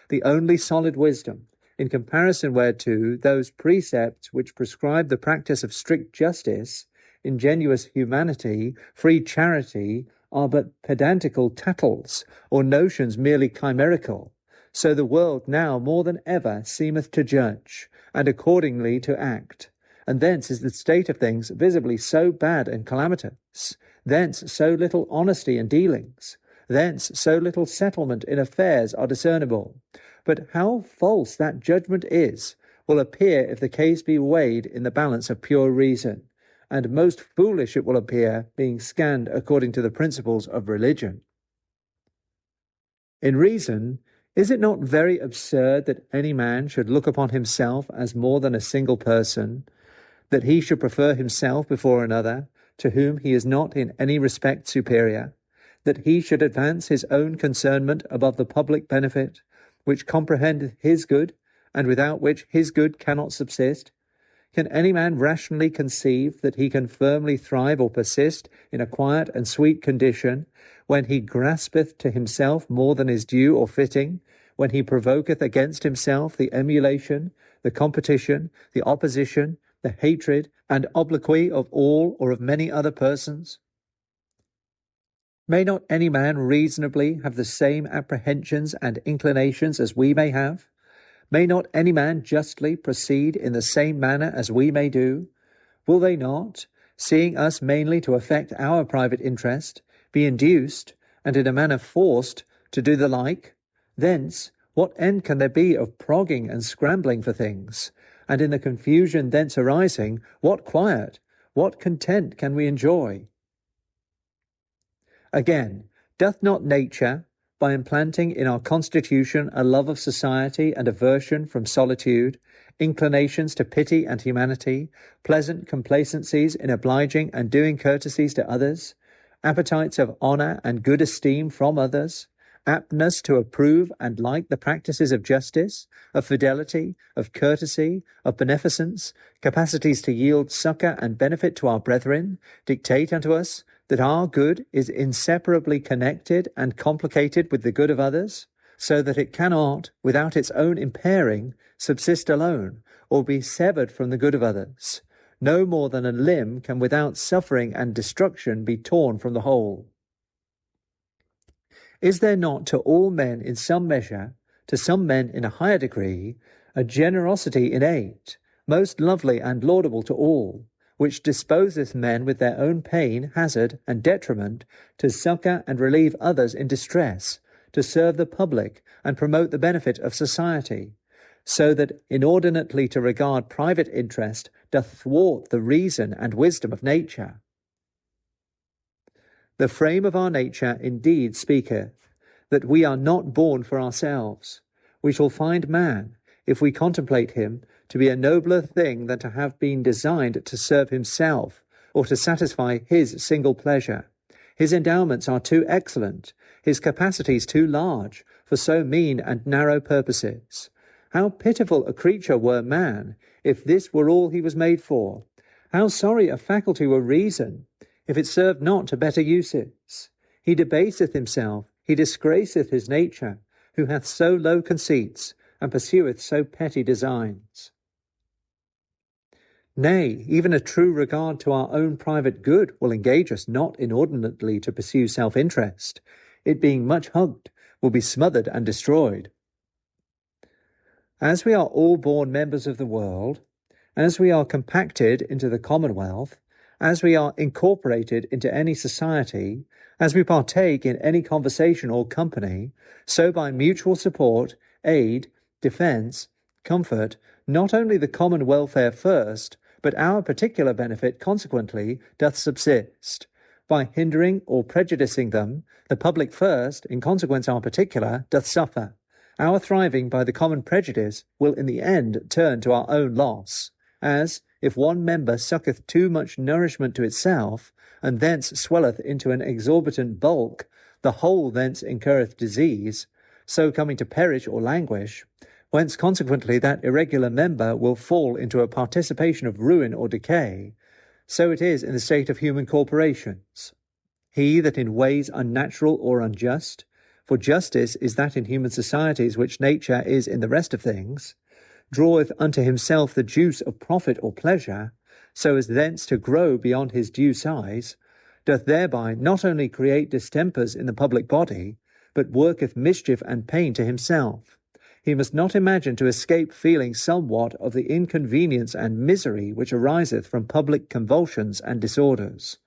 Speaker 1: the only solid wisdom, in comparison whereto those precepts which prescribe the practice of strict justice, ingenuous humanity, free charity, are but pedantical tattles, or notions merely chimerical. So the world now more than ever seemeth to judge, and accordingly to act. And thence is the state of things visibly so bad and calamitous, thence so little honesty in dealings, thence so little settlement in affairs are discernible. But how false that judgment is will appear if the case be weighed in the balance of pure reason, and most foolish it will appear, being scanned according to the principles of religion. In reason, is it not very absurd that any man should look upon himself as more than a single person, that he should prefer himself before another, to whom he is not in any respect superior, that he should advance his own concernment above the public benefit, which comprehendeth his good, and without which his good cannot subsist? Can any man rationally conceive that he can firmly thrive or persist in a quiet and sweet condition, when he graspeth to himself more than is due or fitting, when he provoketh against himself the emulation, the competition, the opposition, the hatred and obloquy of all or of many other persons? May not any man reasonably have the same apprehensions and inclinations as we may have? May not any man justly proceed in the same manner as we may do? Will they not, seeing us mainly to affect our private interest, be induced, and in a manner forced, to do the like? Thence, what end can there be of progging and scrambling for things? And in the confusion thence arising, what quiet, what content can we enjoy? Again, doth not nature, by implanting in our constitution a love of society and aversion from solitude, inclinations to pity and humanity, pleasant complacencies in obliging and doing courtesies to others, appetites of honour and good esteem from others, aptness to approve and like the practices of justice, of fidelity, of courtesy, of beneficence, capacities to yield succour and benefit to our brethren, dictate unto us that our good is inseparably connected and complicated with the good of others, so that it cannot, without its own impairing, subsist alone, or be severed from the good of others. No more than a limb can without suffering and destruction be torn from the whole. Is there not to all men in some measure, to some men in a higher degree, a generosity innate, most lovely and laudable to all, which disposeth men with their own pain, hazard, and detriment to succour and relieve others in distress, to serve the public and promote the benefit of society, so that inordinately to regard private interest doth thwart the reason and wisdom of nature. The frame of our nature indeed speaketh, that we are not born for ourselves. We shall find man, if we contemplate him, to be a nobler thing than to have been designed to serve himself, or to satisfy his single pleasure. His endowments are too excellent, his capacities too large, for so mean and narrow purposes. How pitiful a creature were man, if this were all he was made for! How sorry a faculty were reason, if it served not to better uses! He debaseth himself, he disgraceth his nature, who hath so low conceits, and pursueth so petty designs. Nay, even a true regard to our own private good will engage us not inordinately to pursue self-interest. It being much hugged, will be smothered and destroyed. As we are all born members of the world, as we are compacted into the commonwealth, as we are incorporated into any society, as we partake in any conversation or company, so by mutual support, aid, defence, comfort, not only the common welfare first, but our particular benefit consequently doth subsist. By hindering or prejudicing them, the public first, in consequence our particular, doth suffer. Our thriving by the common prejudice will in the end turn to our own loss, as, if one member sucketh too much nourishment to itself, and thence swelleth into an exorbitant bulk, the whole thence incurreth disease, so coming to perish or languish, whence consequently that irregular member will fall into a participation of ruin or decay, so it is in the state of human corporations. He that in ways unnatural or unjust, for justice is that in human societies which nature is in the rest of things, draweth unto himself the juice of profit or pleasure, so as thence to grow beyond his due size, doth thereby not only create distempers in the public body, but worketh mischief and pain to himself. He must not imagine to escape feeling somewhat of the inconvenience and misery which ariseth from public convulsions and disorders.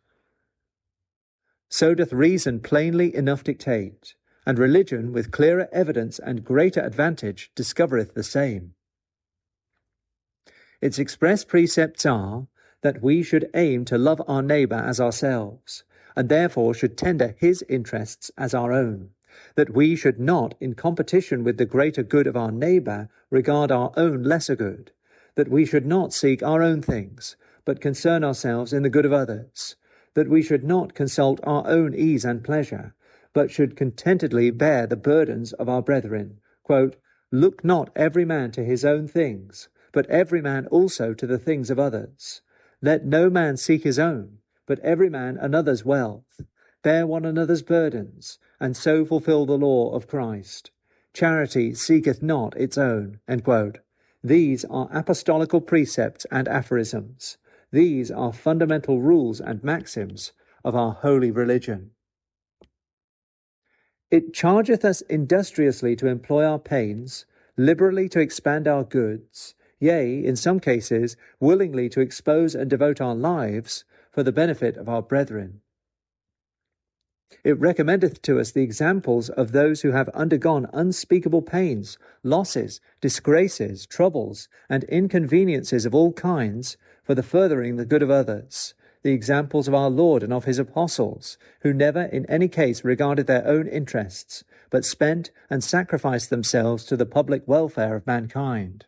Speaker 1: So doth reason plainly enough dictate, and religion with clearer evidence and greater advantage discovereth the same. Its express precepts are, that we should aim to love our neighbour as ourselves, and therefore should tender his interests as our own, that we should not, in competition with the greater good of our neighbour, regard our own lesser good, that we should not seek our own things, but concern ourselves in the good of others, that we should not consult our own ease and pleasure, but should contentedly bear the burdens of our brethren. Quote, "Look not every man to his own things, but every man also to the things of others. Let no man seek his own, but every man another's wealth. Bear one another's burdens, and so fulfill the law of Christ. Charity seeketh not its own." End quote. These are apostolical precepts and aphorisms. These are fundamental rules and maxims of our holy religion. It chargeth us industriously to employ our pains, liberally to expand our goods, yea, in some cases, willingly to expose and devote our lives for the benefit of our brethren. It recommendeth to us the examples of those who have undergone unspeakable pains, losses, disgraces, troubles, and inconveniences of all kinds for the furthering the good of others, the examples of our Lord and of his apostles, who never in any case regarded their own interests, but spent and sacrificed themselves to the public welfare of mankind.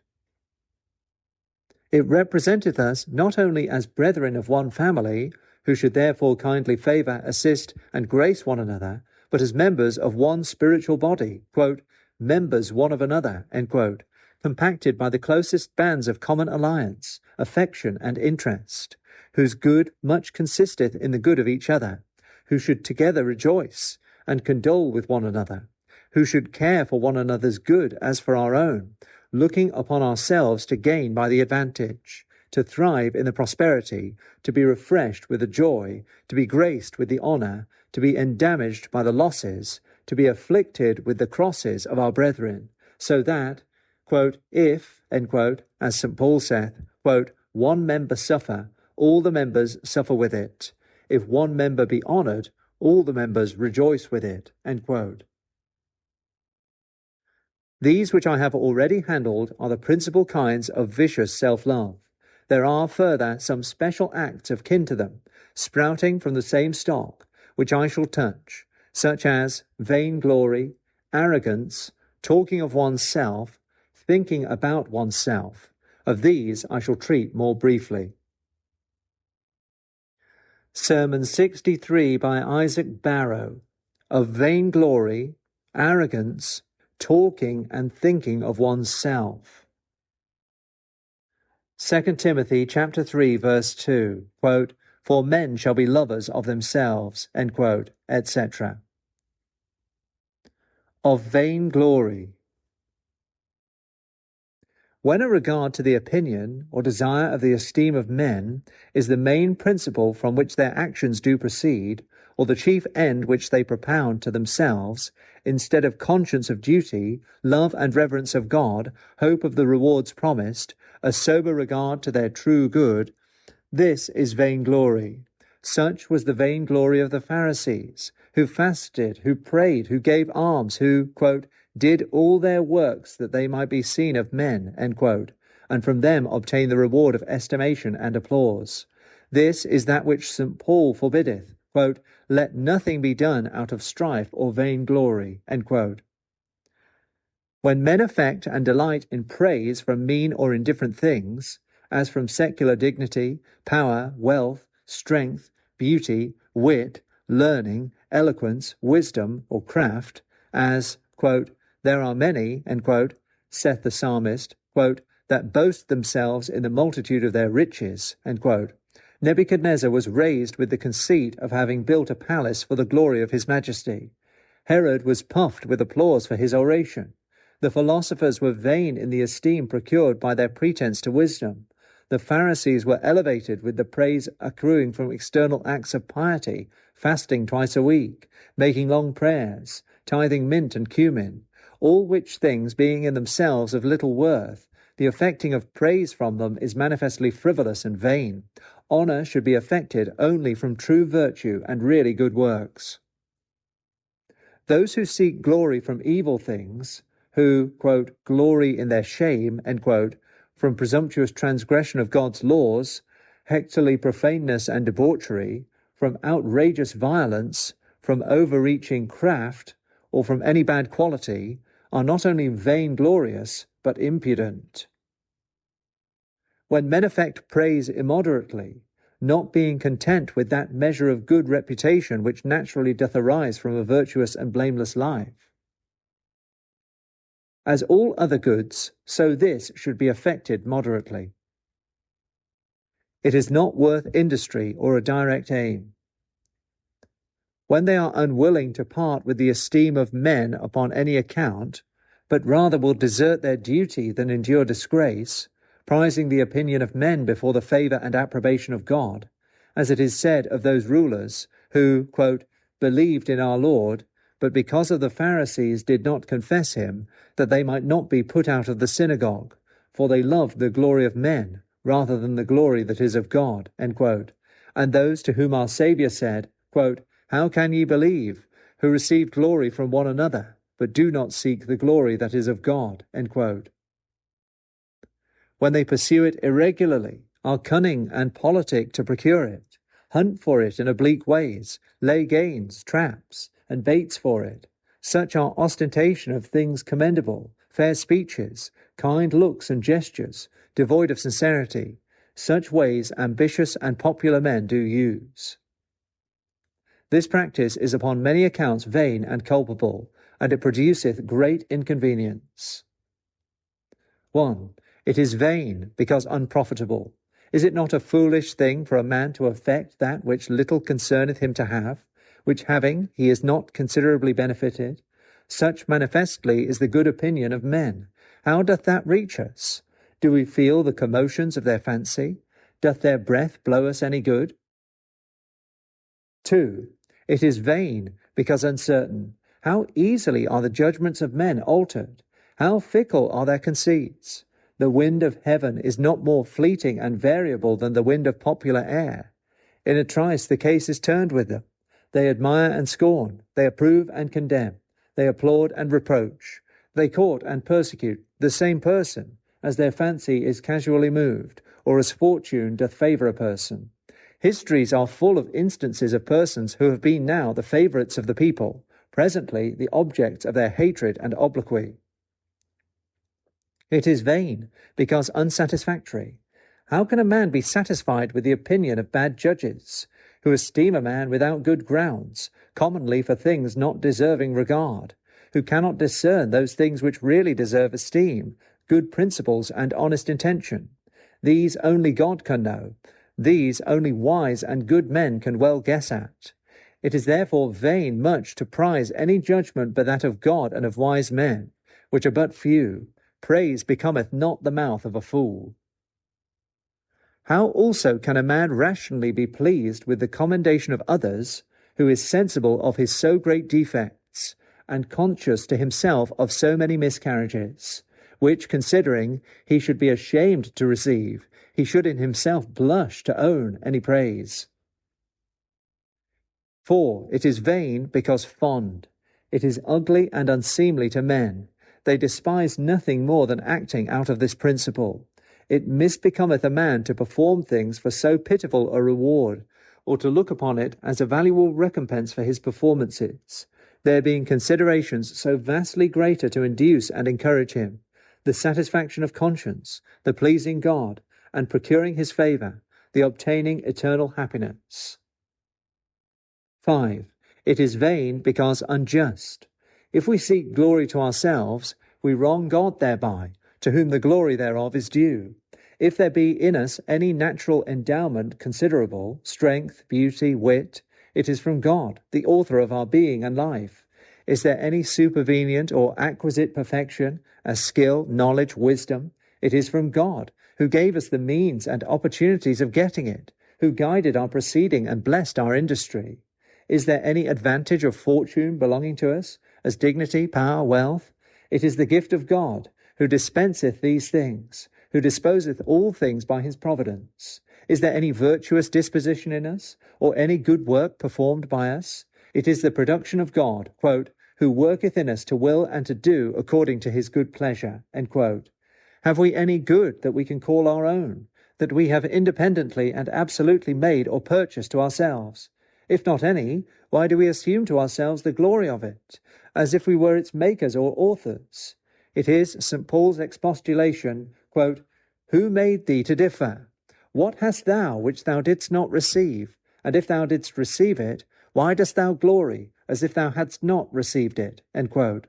Speaker 1: It representeth us not only as brethren of one family, who should therefore kindly favour, assist, and grace one another, but as members of one spiritual body, quote, "members one of another," end quote, compacted by the closest bands of common alliance, affection, and interest, whose good much consisteth in the good of each other, who should together rejoice and condole with one another, who should care for one another's good as for our own, looking upon ourselves to gain by the advantage, to thrive in the prosperity, to be refreshed with the joy, to be graced with the honour, to be endamaged by the losses, to be afflicted with the crosses of our brethren, so that, quote, if, end quote, as St. Paul saith, quote, "one member suffer, all the members suffer with it. If one member be honoured, all the members rejoice with it." End quote. These which I have already handled are the principal kinds of vicious self-love. There are further some special acts of kin to them, sprouting from the same stock, which I shall touch, such as vainglory, arrogance, talking of oneself, thinking about oneself. Of these I shall treat more briefly. Sermon 63 by Isaac Barrow, of vainglory, arrogance, talking and thinking of oneself. 2 Timothy chapter 3 verse 2, quote, "For men shall be lovers of themselves," end quote, etc. Of vainglory. When a regard to the opinion or desire of the esteem of men is the main principle from which their actions do proceed, or the chief end which they propound to themselves, instead of conscience of duty, love and reverence of God, hope of the rewards promised, a sober regard to their true good, this is vainglory. Such was the vainglory of the Pharisees, who fasted, who prayed, who gave alms, who, quote, did all their works that they might be seen of men, end quote, and from them obtain the reward of estimation and applause. This is that which St. Paul forbiddeth, quote, let nothing be done out of strife or vainglory, end quote. When men affect and delight in praise from mean or indifferent things, as from secular dignity, power, wealth, strength, beauty, wit, learning, eloquence, wisdom, or craft, as, quote, there are many, end quote, saith the psalmist, quote, that boast themselves in the multitude of their riches, end quote. Nebuchadnezzar was raised with the conceit of having built a palace for the glory of his majesty. Herod was puffed with applause for his oration. The philosophers were vain in the esteem procured by their pretence to wisdom. The Pharisees were elevated with the praise accruing from external acts of piety, fasting twice a week, making long prayers, tithing mint and cumin, all which things being in themselves of little worth, the affecting of praise from them is manifestly frivolous and vain. Honour should be affected only from true virtue and really good works. Those who seek glory from evil things, who, quote, glory in their shame, end quote, from presumptuous transgression of God's laws, hectorly profaneness and debauchery, from outrageous violence, from overreaching craft, or from any bad quality, are not only vainglorious, but impudent. When men affect praise immoderately, not being content with that measure of good reputation which naturally doth arise from a virtuous and blameless life. As all other goods, so this should be affected moderately. It is not worth industry or a direct aim. When they are unwilling to part with the esteem of men upon any account, but rather will desert their duty than endure disgrace, prizing the opinion of men before the favour and approbation of God, as it is said of those rulers who, quote, believed in our Lord, but because of the Pharisees did not confess him, that they might not be put out of the synagogue, for they loved the glory of men rather than the glory that is of God, end quote. And those to whom our Saviour said, quote, how can ye believe, who receive glory from one another, but do not seek the glory that is of God, end quote. When they pursue it irregularly, are cunning and politic to procure it, hunt for it in oblique ways, lay gains, traps, and baits for it, such are ostentation of things commendable, fair speeches, kind looks and gestures, devoid of sincerity, such ways ambitious and popular men do use. This practice is upon many accounts vain and culpable, and it produceth great inconvenience. 1. It is vain, because unprofitable. Is it not a foolish thing for a man to affect that which little concerneth him to have, which having he is not considerably benefited? Such manifestly is the good opinion of men. How doth that reach us? Do we feel the commotions of their fancy? Doth their breath blow us any good? 2. It is vain, because uncertain. How easily are the judgments of men altered! How fickle are their conceits! The wind of heaven is not more fleeting and variable than the wind of popular air. In a trice the case is turned with them. They admire and scorn, they approve and condemn, they applaud and reproach. They court and persecute the same person, as their fancy is casually moved, or as fortune doth favour a person. Histories are full of instances of persons who have been now the favourites of the people, presently the objects of their hatred and obloquy. It is vain, because unsatisfactory. How can a man be satisfied with the opinion of bad judges, who esteem a man without good grounds, commonly for things not deserving regard, who cannot discern those things which really deserve esteem, good principles and honest intention? These only God can know. These only wise and good men can well guess at. It is therefore vain much to prize any judgment but that of God and of wise men, which are but few. Praise becometh not the mouth of a fool. How also can a man rationally be pleased with the commendation of others, who is sensible of his so great defects, and conscious to himself of so many miscarriages, which, considering he should be ashamed to receive, he should in himself blush to own any praise? 4. It is vain because fond. It is ugly and unseemly to men. They despise nothing more than acting out of this principle. It misbecometh a man to perform things for so pitiful a reward, or to look upon it as a valuable recompense for his performances, there being considerations so vastly greater to induce and encourage him, the satisfaction of conscience, the pleasing God, and procuring his favour, the obtaining eternal happiness. 5. It is vain because unjust. If we seek glory to ourselves, we wrong God thereby, to whom the glory thereof is due. If there be in us any natural endowment considerable, strength, beauty, wit, it is from God, the author of our being and life. Is there any supervenient or acquisite perfection, as skill, knowledge, wisdom? It is from God, who gave us the means and opportunities of getting it, who guided our proceeding and blessed our industry. Is there any advantage of fortune belonging to us, as dignity, power, wealth? It is the gift of God, who dispenseth these things, who disposeth all things by his providence. Is there any virtuous disposition in us, or any good work performed by us? It is the production of God, quote, who worketh in us to will and to do according to his good pleasure, end quote. Have we any good that we can call our own, that we have independently and absolutely made or purchased to ourselves? If not any, why do we assume to ourselves the glory of it, as if we were its makers or authors? It is St. Paul's expostulation, quote, who made thee to differ? What hast thou which thou didst not receive? And if thou didst receive it, why dost thou glory, as if thou hadst not received it? End quote.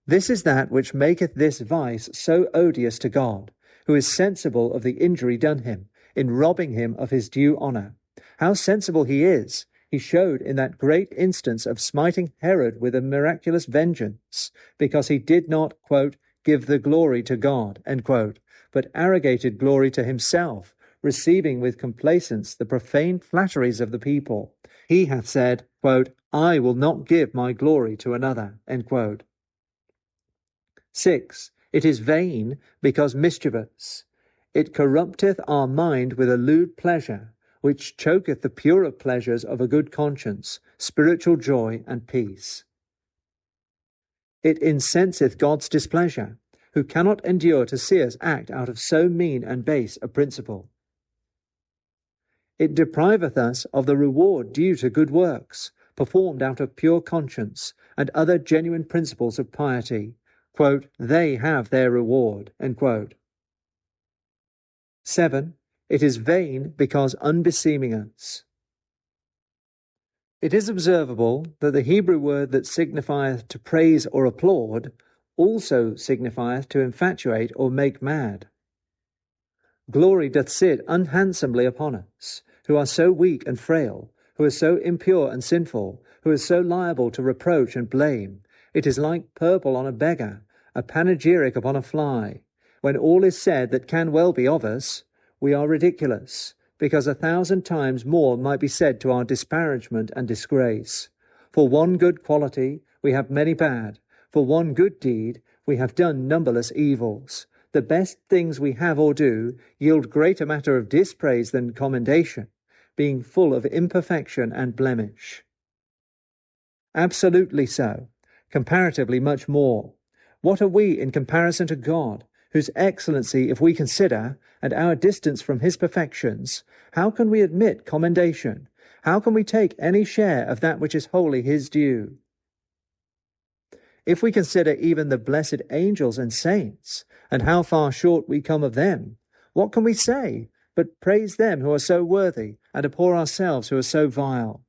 Speaker 1: This is that which maketh this vice so odious to God, who is sensible of the injury done him, in robbing him of his due honour. How sensible he is, he showed in that great instance of smiting Herod with a miraculous vengeance, because he did not, quote, give the glory to God, end quote, but arrogated glory to himself, receiving with complacence the profane flatteries of the people. He hath said, quote, I will not give my glory to another, end quote. 6. It is vain because mischievous. It corrupteth our mind with a lewd pleasure, which choketh the purer pleasures of a good conscience, spiritual joy, and peace. It incenseth God's displeasure, who cannot endure to see us act out of so mean and base a principle. It depriveth us of the reward due to good works, performed out of pure conscience, and other genuine principles of piety. Quote, they have their reward, end quote. 7. It is vain because unbeseeming us. It is observable that the Hebrew word that signifieth to praise or applaud also signifieth to infatuate or make mad. Glory doth sit unhandsomely upon us, who are so weak and frail, who are so impure and sinful, who are so liable to reproach and blame. It is like purple on a beggar, a panegyric upon a fly. When all is said that can well be of us, we are ridiculous, because 1,000 times more might be said to our disparagement and disgrace. For one good quality we have many bad, for one good deed we have done numberless evils. The best things we have or do yield greater matter of dispraise than commendation, being full of imperfection and blemish. Absolutely so. comparatively much more. What are we in comparison to God, whose excellency, if we consider, and our distance from his perfections? How can we admit commendation? How can we take any share of that which is wholly his due? If we consider even the blessed angels and saints, and how far short we come of them, what can we say but praise them who are so worthy, and abhor ourselves who are so vile?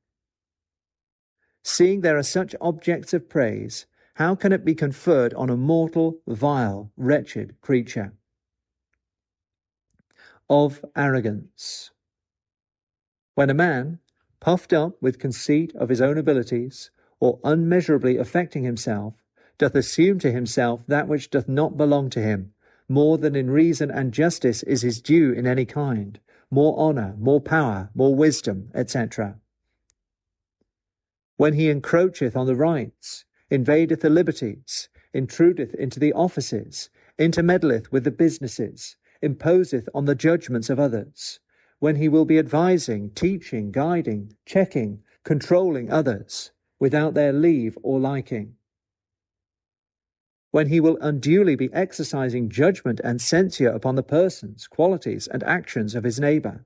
Speaker 1: Seeing there are such objects of praise, how can it be conferred on a mortal, vile, wretched creature? Of arrogance. When a man, puffed up with conceit of his own abilities, or unmeasurably affecting himself, doth assume to himself that which doth not belong to him, more than in reason and justice is his due in any kind, more honour, more power, more wisdom, etc. When he encroacheth on the rights, invadeth the liberties, intrudeth into the offices, intermeddleth with the businesses, imposeth on the judgments of others, when he will be advising, teaching, guiding, checking, controlling others, without their leave or liking, when he will unduly be exercising judgment and censure upon the persons, qualities, and actions of his neighbour.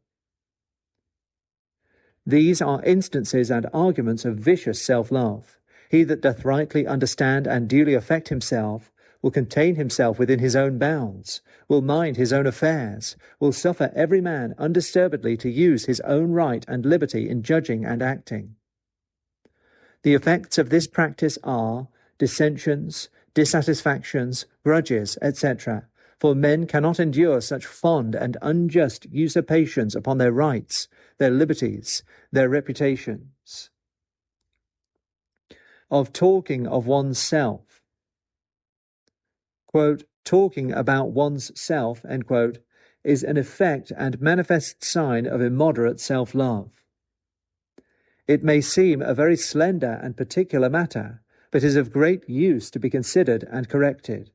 Speaker 1: These are instances and arguments of vicious self-love. He that doth rightly understand and duly affect himself will contain himself within his own bounds, will mind his own affairs, will suffer every man undisturbedly to use his own right and liberty in judging and acting. The effects of this practice are dissensions, dissatisfactions, grudges, etc., for men cannot endure such fond and unjust usurpations upon their rights, their liberties, their reputations. Of talking of one's self. Quote, talking about one's self, end quote, is an effect and manifest sign of immoderate self-love. It may seem a very slender and particular matter, but is of great use to be considered and corrected.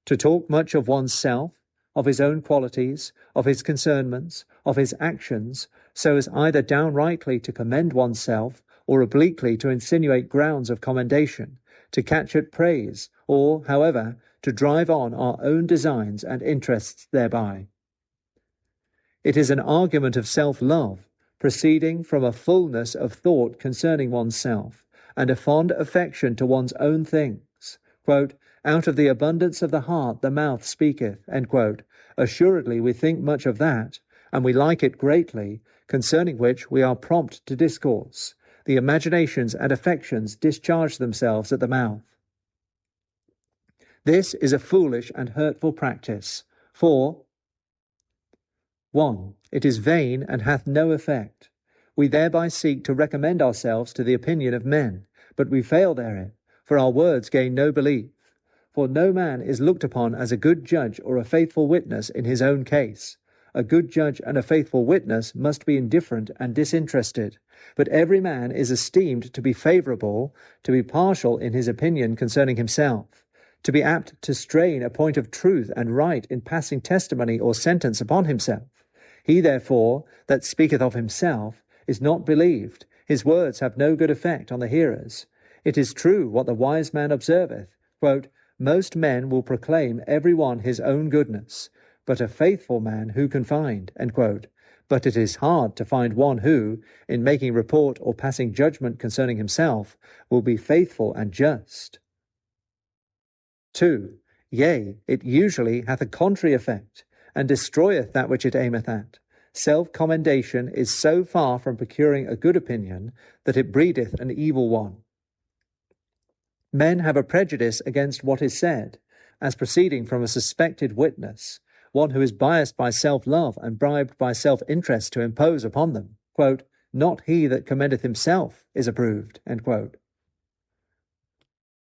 Speaker 1: To talk much of one's self, of his own qualities, of his concernments, of his actions, so as either downrightly to commend oneself, or obliquely to insinuate grounds of commendation, to catch at praise, or, however, to drive on our own designs and interests thereby. It is an argument of self-love, proceeding from a fullness of thought concerning oneself, and a fond affection to one's own things. Quote, out of the abundance of the heart the mouth speaketh, end quote. Assuredly we think much of that, and we like it greatly, concerning which we are prompt to discourse. The imaginations and affections discharge themselves at the mouth. This is a foolish and hurtful practice, for 1. It is vain and hath no effect. We thereby seek to recommend ourselves to the opinion of men, but we fail therein, for our words gain no belief. For no man is looked upon as a good judge or a faithful witness in his own case. A good judge and a faithful witness must be indifferent and disinterested, but every man is esteemed to be favourable, to be partial in his opinion concerning himself, to be apt to strain a point of truth and right in passing testimony or sentence upon himself. He, therefore, that speaketh of himself is not believed. His words have no good effect on the hearers. It is true what the wise man observeth, quote, most men will proclaim every one his own goodness, but a faithful man who can find, end quote. But it is hard to find one who, in making report or passing judgment concerning himself, will be faithful and just. 2. Yea, it usually hath a contrary effect, and destroyeth that which it aimeth at. Self-commendation is so far from procuring a good opinion, that it breedeth an evil one. Men have a prejudice against what is said, as proceeding from a suspected witness, one who is biased by self-love and bribed by self-interest to impose upon them. Quote, not he that commendeth himself is approved, end quote.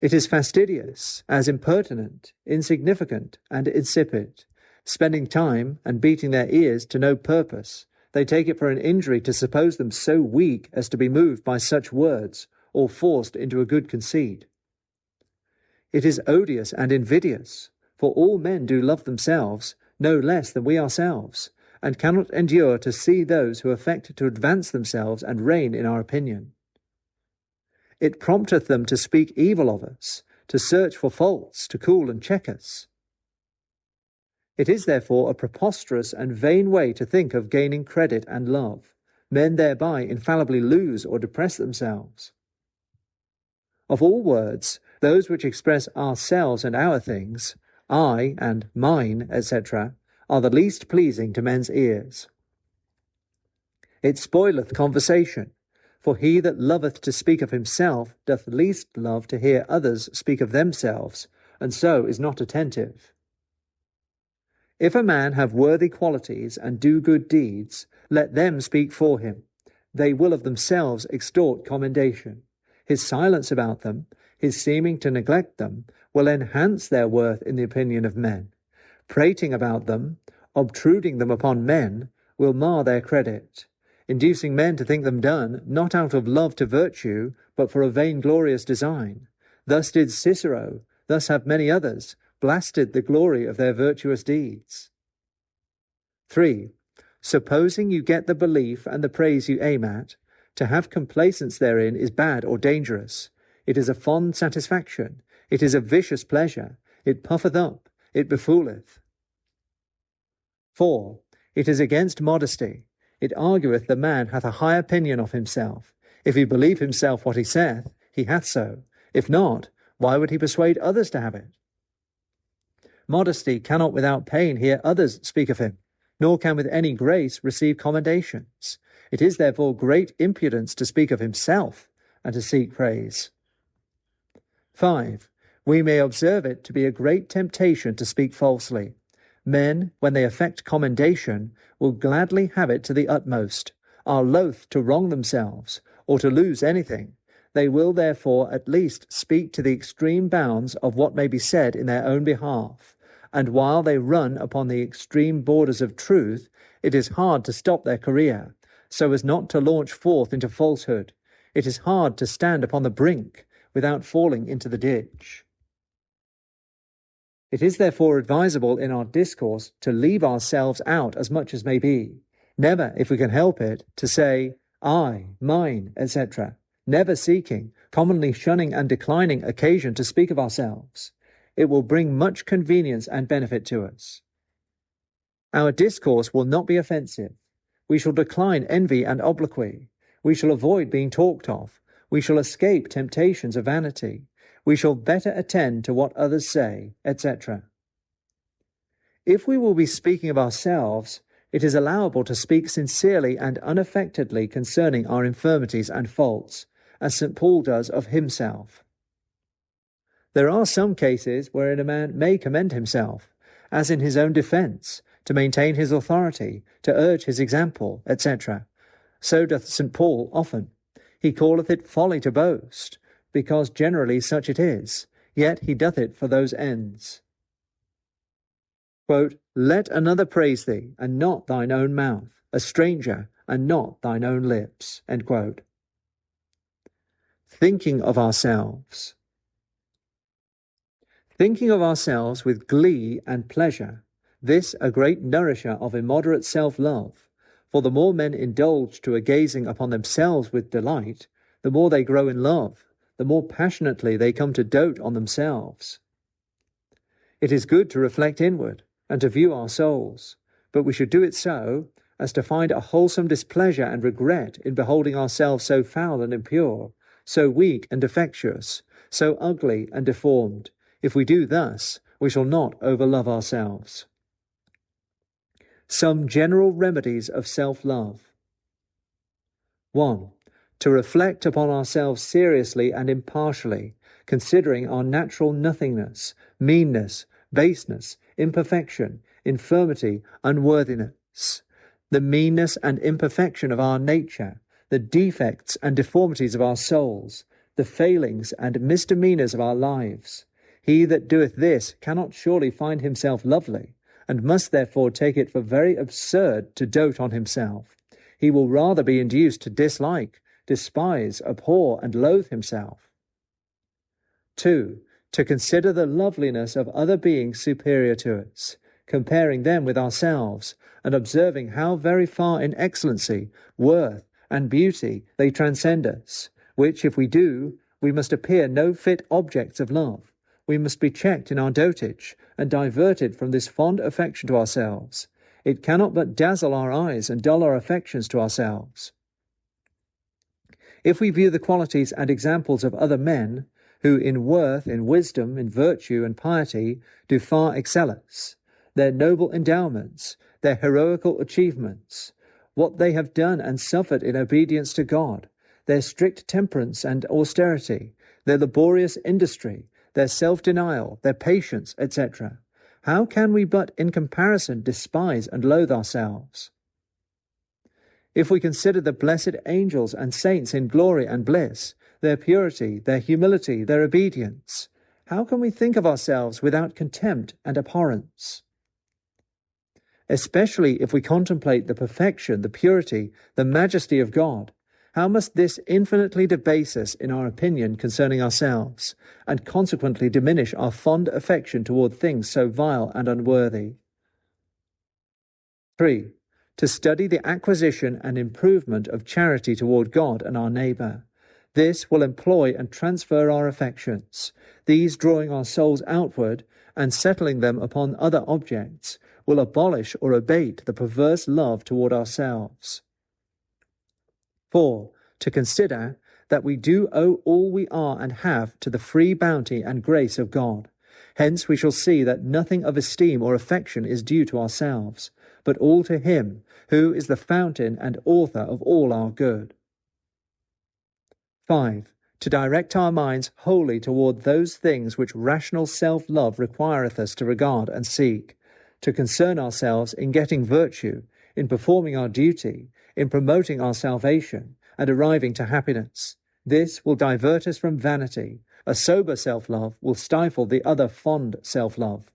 Speaker 1: It is fastidious, as impertinent, insignificant, and insipid, spending time and beating their ears to no purpose. They take it for an injury to suppose them so weak as to be moved by such words, or forced into a good conceit. It is odious and invidious, for all men do love themselves no less than we ourselves, and cannot endure to see those who affect to advance themselves and reign in our opinion. It prompteth them to speak evil of us, to search for faults, to cool and check us. It is therefore a preposterous and vain way to think of gaining credit and love. Men thereby infallibly lose or depress themselves. Of all words, those which express ourselves and our things, I and mine, etc., are the least pleasing to men's ears. It spoileth conversation, for he that loveth to speak of himself doth least love to hear others speak of themselves, and so is not attentive. If a man have worthy qualities and do good deeds, let them speak for him. They will of themselves extort commendation. His silence about them, his seeming to neglect them, will enhance their worth in the opinion of men. Prating about them, obtruding them upon men, will mar their credit, inducing men to think them done, not out of love to virtue, but for a vainglorious design. Thus did Cicero, thus have many others, blasted the glory of their virtuous deeds. 3. Supposing you get the belief and the praise you aim at, to have complacence therein is bad or dangerous. It is a fond satisfaction, it is a vicious pleasure, it puffeth up, it befooleth. 4. It is against modesty, it argueth the man hath a high opinion of himself. If he believe himself what he saith, he hath so. If not, why would he persuade others to have it? Modesty cannot without pain hear others speak of him, nor can with any grace receive commendations. It is therefore great impudence to speak of himself and to seek praise. 5. We may observe it to be a great temptation to speak falsely. Men, when they affect commendation, will gladly have it to the utmost, are loath to wrong themselves, or to lose anything. They will therefore at least speak to the extreme bounds of what may be said in their own behalf, and while they run upon the extreme borders of truth, it is hard to stop their career, so as not to launch forth into falsehood. It is hard to stand upon the brink without falling into the ditch. It is therefore advisable in our discourse to leave ourselves out as much as may be. Never, if we can help it, to say, I, mine, etc., never seeking, commonly shunning and declining occasion to speak of ourselves. It will bring much convenience and benefit to us. Our discourse will not be offensive. We shall decline envy and obloquy. We shall avoid being talked of. We shall escape temptations of vanity. We shall better attend to what others say, etc. If we will be speaking of ourselves, it is allowable to speak sincerely and unaffectedly concerning our infirmities and faults, as St. Paul does of himself. There are some cases wherein a man may commend himself, as in his own defence, to maintain his authority, to urge his example, etc. So doth St. Paul often. He calleth it folly to boast, because generally such it is, yet he doth it for those ends. Quote, let another praise thee, and not thine own mouth, a stranger, and not thine own lips. End quote. Thinking of ourselves. Thinking of ourselves with glee and pleasure, this a great nourisher of immoderate self-love, for the more men indulge to a gazing upon themselves with delight, the more they grow in love, the more passionately they come to dote on themselves. It is good to reflect inward, and to view our souls, but we should do it so as to find a wholesome displeasure and regret in beholding ourselves so foul and impure, so weak and defectuous, so ugly and deformed. If we do thus, we shall not overlove ourselves. Some general remedies of self-love. 1. To reflect upon ourselves seriously and impartially, considering our natural nothingness, meanness, baseness, imperfection, infirmity, unworthiness, the meanness and imperfection of our nature, the defects and deformities of our souls, the failings and misdemeanours of our lives. He that doeth this cannot surely find himself lovely, and must therefore take it for very absurd to dote on himself. He will rather be induced to dislike, despise, abhor, and loathe himself. 2. To consider the loveliness of other beings superior to us, comparing them with ourselves, and observing how very far in excellency, worth, and beauty they transcend us, which, if we do, We must appear no fit objects of love. We must be checked in our dotage, and diverted from this fond affection to ourselves. It cannot but dazzle our eyes and dull our affections to ourselves. If we view the qualities and examples of other men, who in worth, in wisdom, in virtue, and piety do far excel us, their noble endowments, their heroical achievements, what they have done and suffered in obedience to God, their strict temperance and austerity, their laborious industry, their self-denial, their patience, etc., how can we but in comparison despise and loathe ourselves? If we consider the blessed angels and saints in glory and bliss, their purity, their humility, their obedience, how can we think of ourselves without contempt and abhorrence? Especially if we contemplate the perfection, the purity, the majesty of God, how must this infinitely debase us in our opinion concerning ourselves, and consequently diminish our fond affection toward things so vile and unworthy? 3. To study the acquisition and improvement of charity toward God and our neighbour. This will employ and transfer our affections. These, drawing our souls outward and settling them upon other objects, will abolish or abate the perverse love toward ourselves. 4. To consider that we do owe all we are and have to the free bounty and grace of God. Hence we shall see that nothing of esteem or affection is due to ourselves, but all to Him, who is the fountain and author of all our good. 5. To direct our minds wholly toward those things which rational self-love requireth us to regard and seek, to concern ourselves in getting virtue, in performing our duty, in promoting our salvation, and arriving to happiness. This will divert us from vanity. A sober self-love will stifle the other fond self-love.